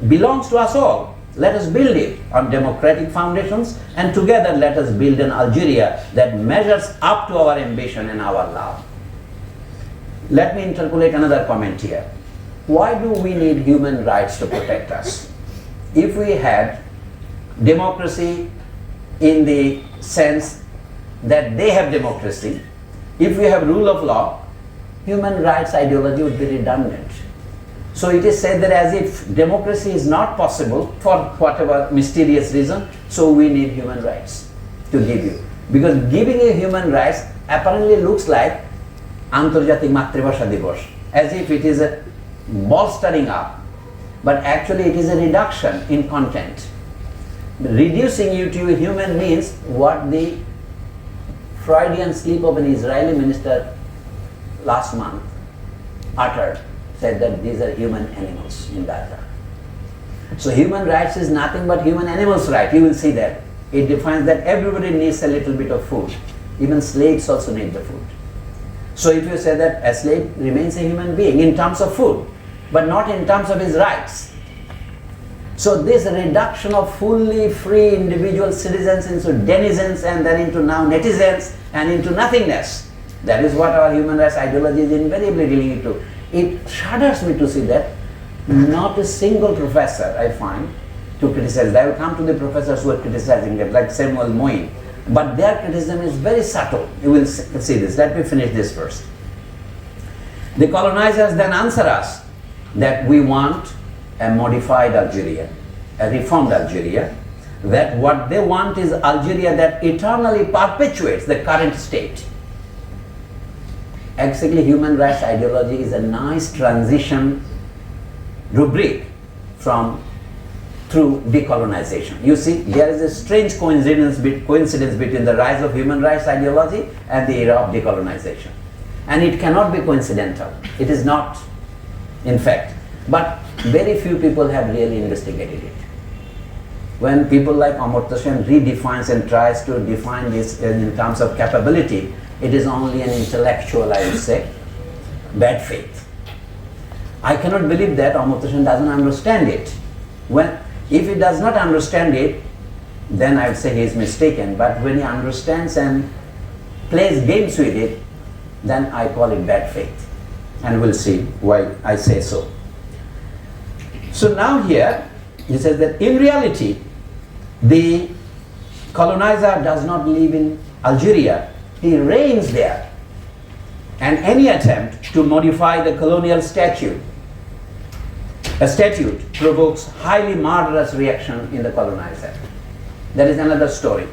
S1: belongs to us all. Let us build it on democratic foundations, and together let us build an Algeria that measures up to our ambition and our love. Let me interpolate another comment here. Why do we need human rights to protect us? If we had democracy in the sense that they have democracy. If we have rule of law, human rights ideology would be redundant. So it is said that as if democracy is not possible for whatever mysterious reason, so we need human rights to give you. Because giving a human rights apparently looks like Antarjatik Matribhasha Divas, as if it is a bolstering up, but actually it is a reduction in content. Reducing you to a human means what the Freudian slip of an Israeli minister last month uttered, said that these are human animals in Gaza. So human rights is nothing but human animals' right. You will see that. It defines that everybody needs a little bit of food. Even slaves also need the food. So if you say that a slave remains a human being in terms of food, but not in terms of his rights. So this reduction of fully free individual citizens into denizens and then into now netizens and into nothingness, that is what our human rights ideology is invariably leading to. It shudders me to see that not a single professor I find to criticize. I will come to the professors who are criticizing it, like Samuel Moyn, but their criticism is very subtle. You will see this. Let me finish this first. The colonizers then answer us that we want a modified Algeria, a reformed Algeria, that what they want is Algeria that eternally perpetuates the current state. Actually, human rights ideology is a nice transition rubric through decolonization. You see, there is a strange coincidence between the rise of human rights ideology and the era of decolonization. And it cannot be coincidental. It is not, in fact. But very few people have really investigated it. When people like Amartya Sen redefines and tries to define this in terms of capability, it is only an intellectual, I would say, bad faith. I cannot believe that Amartya Sen doesn't understand it. If he does not understand it, then I would say he is mistaken. But when he understands and plays games with it, then I call it bad faith. And we'll see why I say so. So now here, he says that in reality, the colonizer does not live in Algeria, he reigns there. And any attempt to modify the colonial statute provokes highly murderous reaction in the colonizer. That is another story.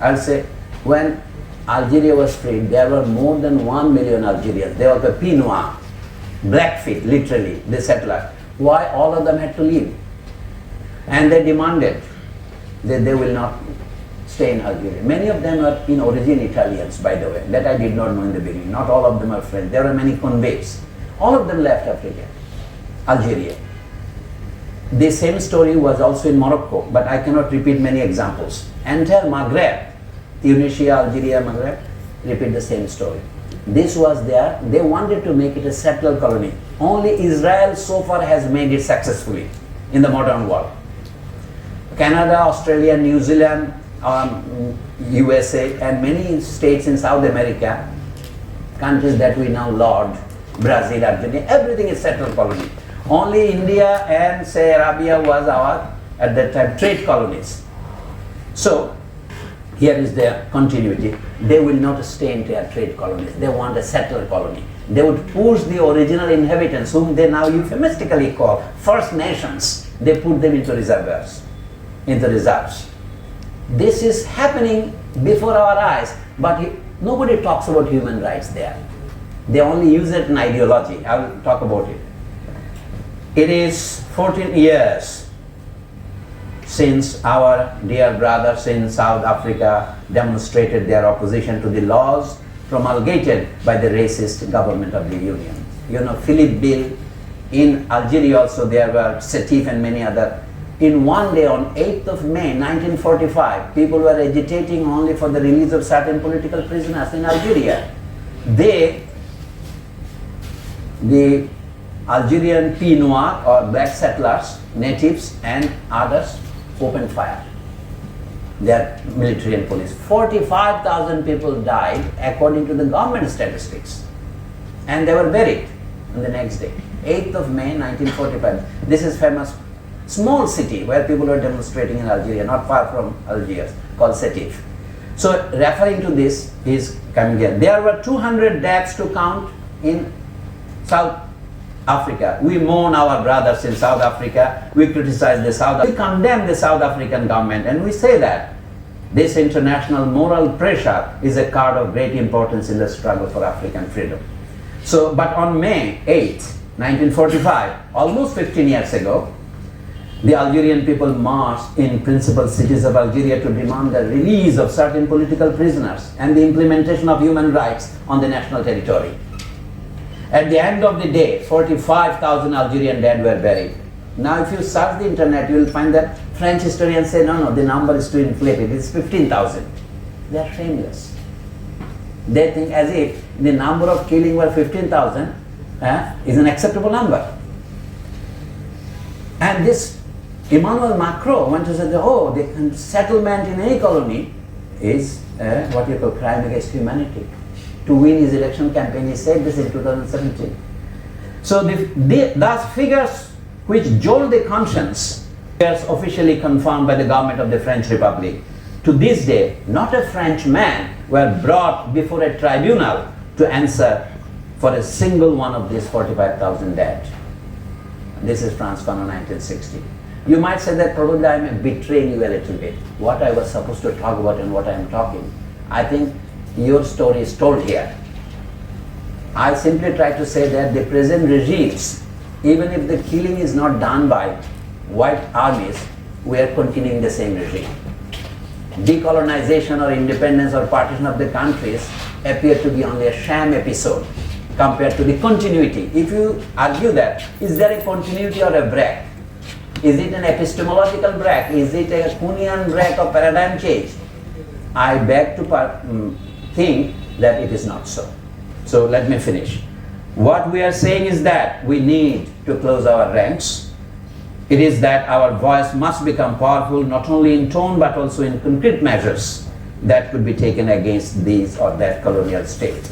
S1: I'll say, when Algeria was freed, there were more than 1 million Algerians. They were the Pieds Noirs, Blackfeet, literally, the settlers. Why all of them had to leave? And they demanded that they will not stay in Algeria. Many of them are in origin Italians, by the way. That I did not know in the beginning. Not all of them are French. There are many convicts. All of them left Africa, Algeria. The same story was also in Morocco, but I cannot repeat many examples. Entire Maghreb, Tunisia, Algeria, Maghreb, repeat the same story. This was there. They wanted to make it a settled colony. Only Israel so far has made it successfully in the modern world. Canada, Australia, New Zealand, USA, and many states in South America, countries that we now laud, Brazil, Argentina, everything is settled colony. Only India and say Arabia was our, at that time, trade colonies. So, here is their continuity. They will not stay in their trade colonies. They want a settled colony. They would push the original inhabitants, whom they now euphemistically call First Nations, they put them into reserves. This is happening before our eyes, but nobody talks about human rights there. They only use it in ideology. I will talk about it. It is 14 years since our dear brothers in South Africa demonstrated their opposition to the laws promulgated by the racist government of the Union. You know, Philip Bill, in Algeria also there were Setif and many other. In one day, on 8th of May 1945, people were agitating only for the release of certain political prisoners in Algeria. The Algerian Pieds Noirs or black settlers, natives and others opened fire. Their military and police. 45,000 people died according to the government statistics. And they were buried on the next day, 8th of May 1945. This is famous small city where people were demonstrating in Algeria, not far from Algiers, called Sétif. So referring to this, he is coming here. There were 200 deaths to count in South Africa. We mourn our brothers in South Africa. We criticize we condemn the South African government, and we say that this international moral pressure is a card of great importance in the struggle for African freedom. So, but on May 8, 1945, almost 15 years ago, the Algerian people marched in principal cities of Algeria to demand the release of certain political prisoners and the implementation of human rights on the national territory. At the end of the day, 45,000 Algerian dead were buried. Now if you search the internet, you will find that French historians say, no, the number is too inflated, it's 15,000. They are shameless. They think as if the number of killing were 15,000 is an acceptable number. And this Emmanuel Macron went to say, oh, the settlement in any colony is what you call crime against humanity. To win his election campaign, he said this in 2017. So those figures which jolt the conscience are officially confirmed by the government of the French Republic. To this day, not a French man were brought before a tribunal to answer for a single one of these 45,000 dead. This is France Fanon 1960. You might say that probably I am betraying you a little bit. What I was supposed to talk about and what I am talking. I think your story is told here. I simply try to say that the present regimes, even if the killing is not done by white armies, we are continuing the same regime. Decolonization or independence or partition of the countries appear to be only a sham episode compared to the continuity. If you argue that, is there a continuity or a break? Is it an epistemological break? Is it a Kuhnian break or paradigm change? I beg to think that it is not so. So let me finish. What we are saying is that we need to close our ranks. It is that our voice must become powerful not only in tone but also in concrete measures that could be taken against these or that colonial state.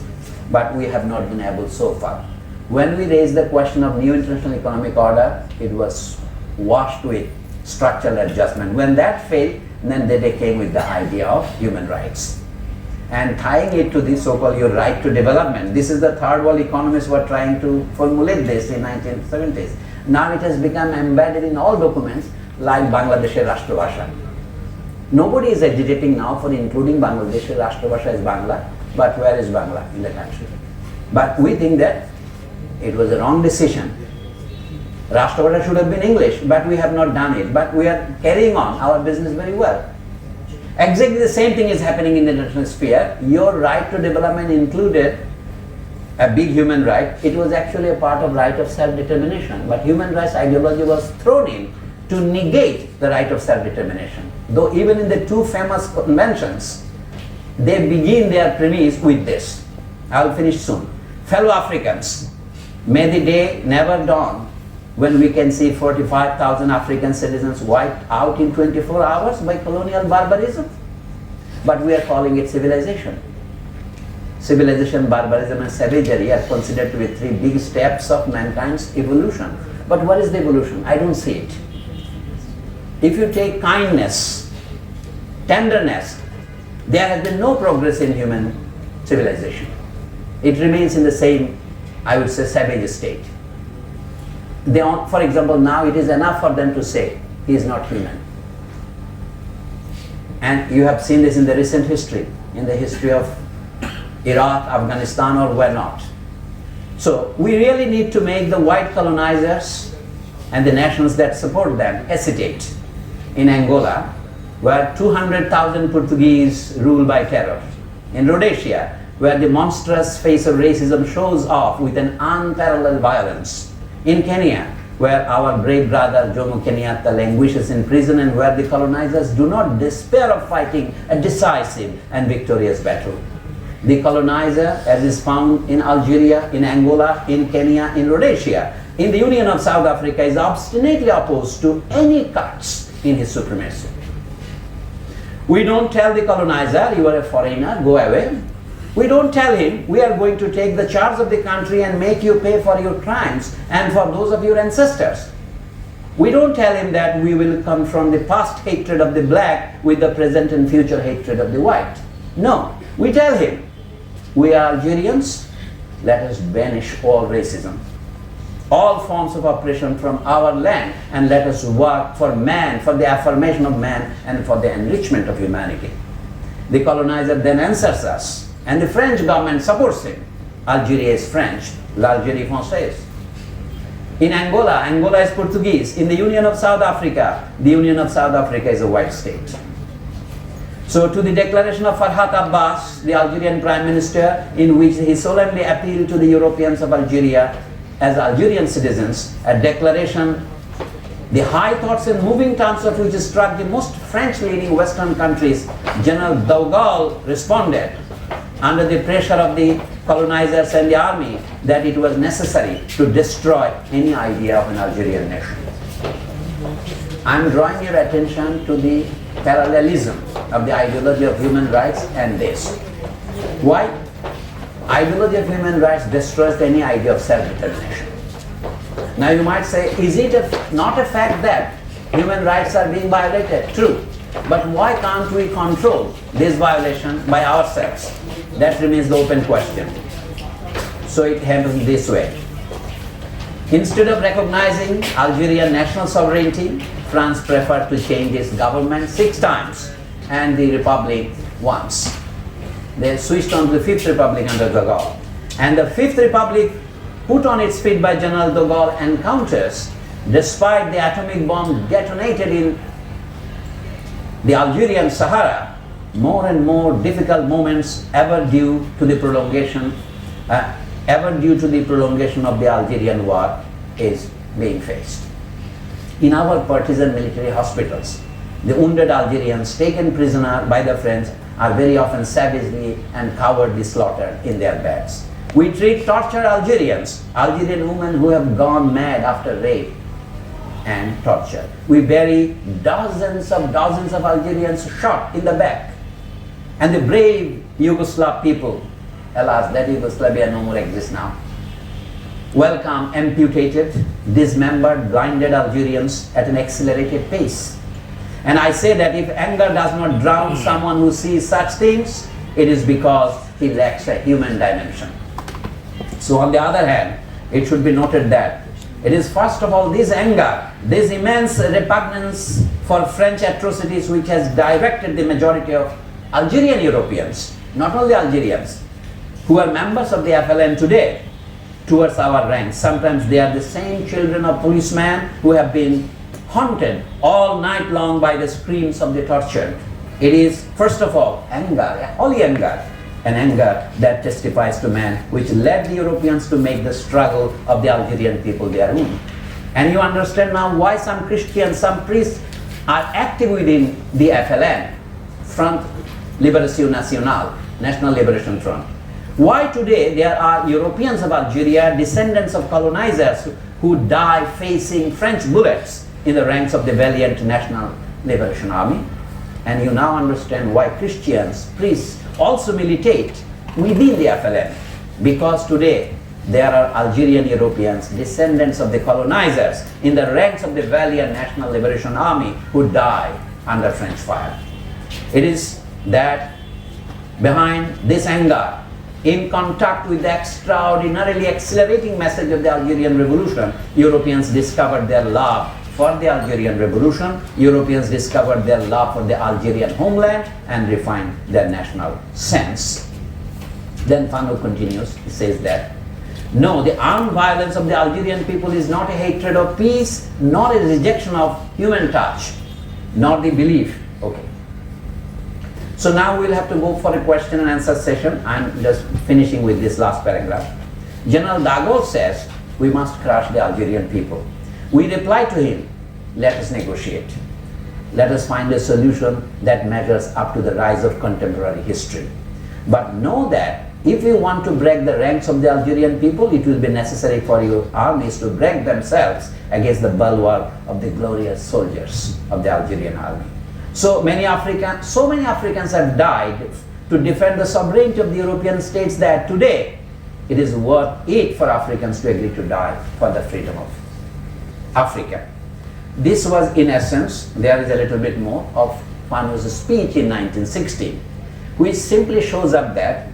S1: But we have not been able so far. When we raised the question of new international economic order, it was washed with structural adjustment. When that failed, then they came with the idea of human rights. And tying it to the so-called your right to development. This is the third world economists were trying to formulate this in 1970s. Now it has become embedded in all documents like Bangladesh's Rashtrabhasha. Nobody is agitating now for including Bangladesh's Rashtrabhasha as Bangla, but where is Bangla in the country? But we think that it was a wrong decision. Rashtrabhasha should have been English, but we have not done it. But we are carrying on our business very well. Exactly the same thing is happening in the international sphere. Your right to development included a big human right. It was actually a part of right of self-determination. But human rights ideology was thrown in to negate the right of self-determination. Though even in the two famous conventions, they begin their premise with this. I will finish soon. Fellow Africans, may the day never dawn when we can see 45,000 African citizens wiped out in 24 hours by colonial barbarism. But we are calling it civilization. Civilization, barbarism and savagery are considered to be three big steps of mankind's evolution. But what is the evolution? I don't see it. If you take kindness, tenderness, there has been no progress in human civilization. It remains in the same, I would say, savage state. For example, now it is enough for them to say, he is not human. And you have seen this in the recent history, in the history of Iraq, Afghanistan, or where not. So we really need to make the white colonizers and the nations that support them hesitate. In Angola, where 200,000 Portuguese rule by terror. In Rhodesia, where the monstrous face of racism shows off with an unparalleled violence. In Kenya, where our brave brother Jomo Kenyatta languishes in prison and where the colonizers do not despair of fighting a decisive and victorious battle. The colonizer, as is found in Algeria, in Angola, in Kenya, in Rhodesia, in the Union of South Africa, is obstinately opposed to any cuts in his supremacy. We don't tell the colonizer, you are a foreigner, go away. We don't tell him, we are going to take the charge of the country and make you pay for your crimes and for those of your ancestors. We don't tell him that we will confront the past hatred of the black with the present and future hatred of the white. No, we tell him, we are Algerians, let us banish all racism, all forms of oppression from our land, and let us work for man, for the affirmation of man and for the enrichment of humanity. The colonizer then answers us, and the French government supports him. Algeria is French, l'Algérie française. In Angola, Angola is Portuguese. In the Union of South Africa, the Union of South Africa is a white state. So to the declaration of Farhat Abbas, the Algerian Prime Minister, in which he solemnly appealed to the Europeans of Algeria as Algerian citizens, a declaration, the high thoughts and moving terms of which struck the most French-leaning Western countries, General de Gaulle responded under the pressure of the colonizers and the army that it was necessary to destroy any idea of an Algerian nation. I am drawing your attention to the parallelism of the ideology of human rights and this. Why? Ideology of human rights destroys any idea of self-determination. Now you might say, is it not a fact that human rights are being violated? True. But why can't we control this violation by ourselves? That remains the open question. So it happens this way. Instead of recognizing Algerian national sovereignty, France preferred to change its government 6 times and the republic once. They switched on to the 5th Republic under de Gaulle. And the 5th Republic, put on its feet by General de Gaulle encounters, despite the atomic bomb detonated in the Algerian Sahara, more and more difficult moments ever due to the prolongation of the Algerian war is being faced. In our partisan military hospitals, the wounded Algerians taken prisoner by the French are very often savagely and cowardly slaughtered in their beds. We treat tortured Algerians, Algerian women who have gone mad after rape and torture. We bury dozens of Algerians shot in the back. And the brave Yugoslav people, alas, that Yugoslavia no more exists now, welcome amputated, dismembered, blinded Algerians at an accelerated pace. And I say that if anger does not drown someone who sees such things, it is because he lacks a human dimension. So on the other hand, it should be noted that it is first of all this anger, this immense repugnance for French atrocities which has directed the majority of Algerian Europeans, not only Algerians, who are members of the FLN today, towards our ranks. Sometimes they are the same children of policemen who have been haunted all night long by the screams of the tortured. It is, first of all, anger, a holy anger, an anger that testifies to man, which led the Europeans to make the struggle of the Algerian people their own. And you understand now why some Christians, some priests are active within the FLN, Front Libération Nationale, National Liberation Front. Why today there are Europeans of Algeria, descendants of colonizers, who die facing French bullets in the ranks of the valiant National Liberation Army. And you now understand why Christians, priests also militate within the FLN, because today there are Algerian Europeans, descendants of the colonizers, in the ranks of the valiant National Liberation Army who die under French fire. It is that behind this anger, in contact with the extraordinarily accelerating message of the Algerian Revolution, Europeans discovered their love for the Algerian Revolution, Europeans discovered their love for the Algerian homeland and refined their national sense. Then Fanou continues, he says that, no, the armed violence of the Algerian people is not a hatred of peace, nor a rejection of human touch, nor the belief. Okay. So now we'll have to go for a question and answer session. I'm just finishing with this last paragraph. General de Gaulle says, we must crush the Algerian people. We reply to him, let us negotiate. Let us find a solution that measures up to the rise of contemporary history. But know that if you want to break the ranks of the Algerian people, it will be necessary for your armies to break themselves against the bulwark of the glorious soldiers of the Algerian army. So many Africans have died to defend the sovereignty of the European states that today it is worth it for Africans to agree to die for the freedom of Africa. This was in essence, there is a little bit more of Fanu's speech in 1916, which simply shows up that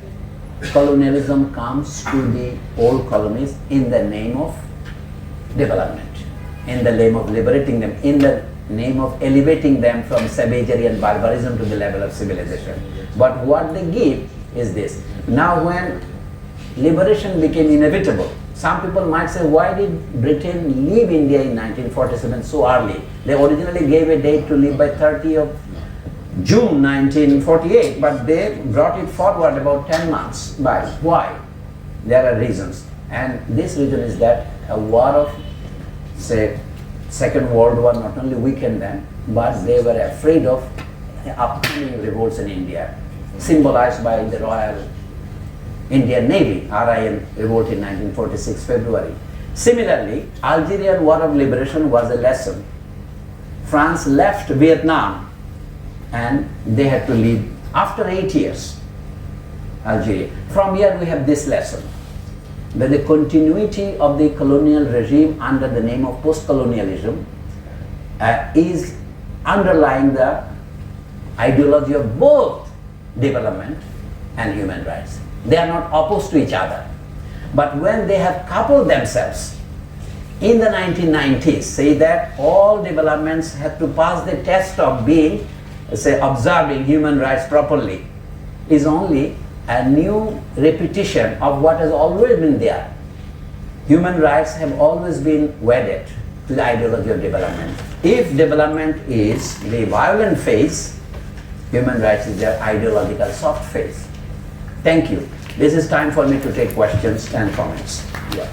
S1: colonialism comes to the old colonies in the name of development, in the name of liberating them, in the name of elevating them from savagery and barbarism to the level of civilization. But what they give is this. Now when liberation became inevitable, some people might say, why did Britain leave India in 1947 so early? They originally gave a date to leave by 30 of June 1948, but they brought it forward about 10 months by. Why? There are reasons. And this reason is that a war of, say, Second World War not only weakened them, but they were afraid of upcoming revolts in India, symbolized by the Royal Indian Navy, RIN revolt in 1946 February. Similarly, Algerian War of Liberation was a lesson. France left Vietnam and they had to leave after 8 years, Algeria. From here we have this lesson, that the continuity of the colonial regime under the name of post-colonialism is underlying the ideology of both development and human rights. They are not opposed to each other. But when they have coupled themselves in the 1990s, say that all developments have to pass the test of being, say, observing human rights properly, is only a new repetition of what has always been there. Human rights have always been wedded to the ideology of development. If development is the violent phase, human rights is their ideological soft phase. Thank you. This is time for me to take questions and comments. Yeah.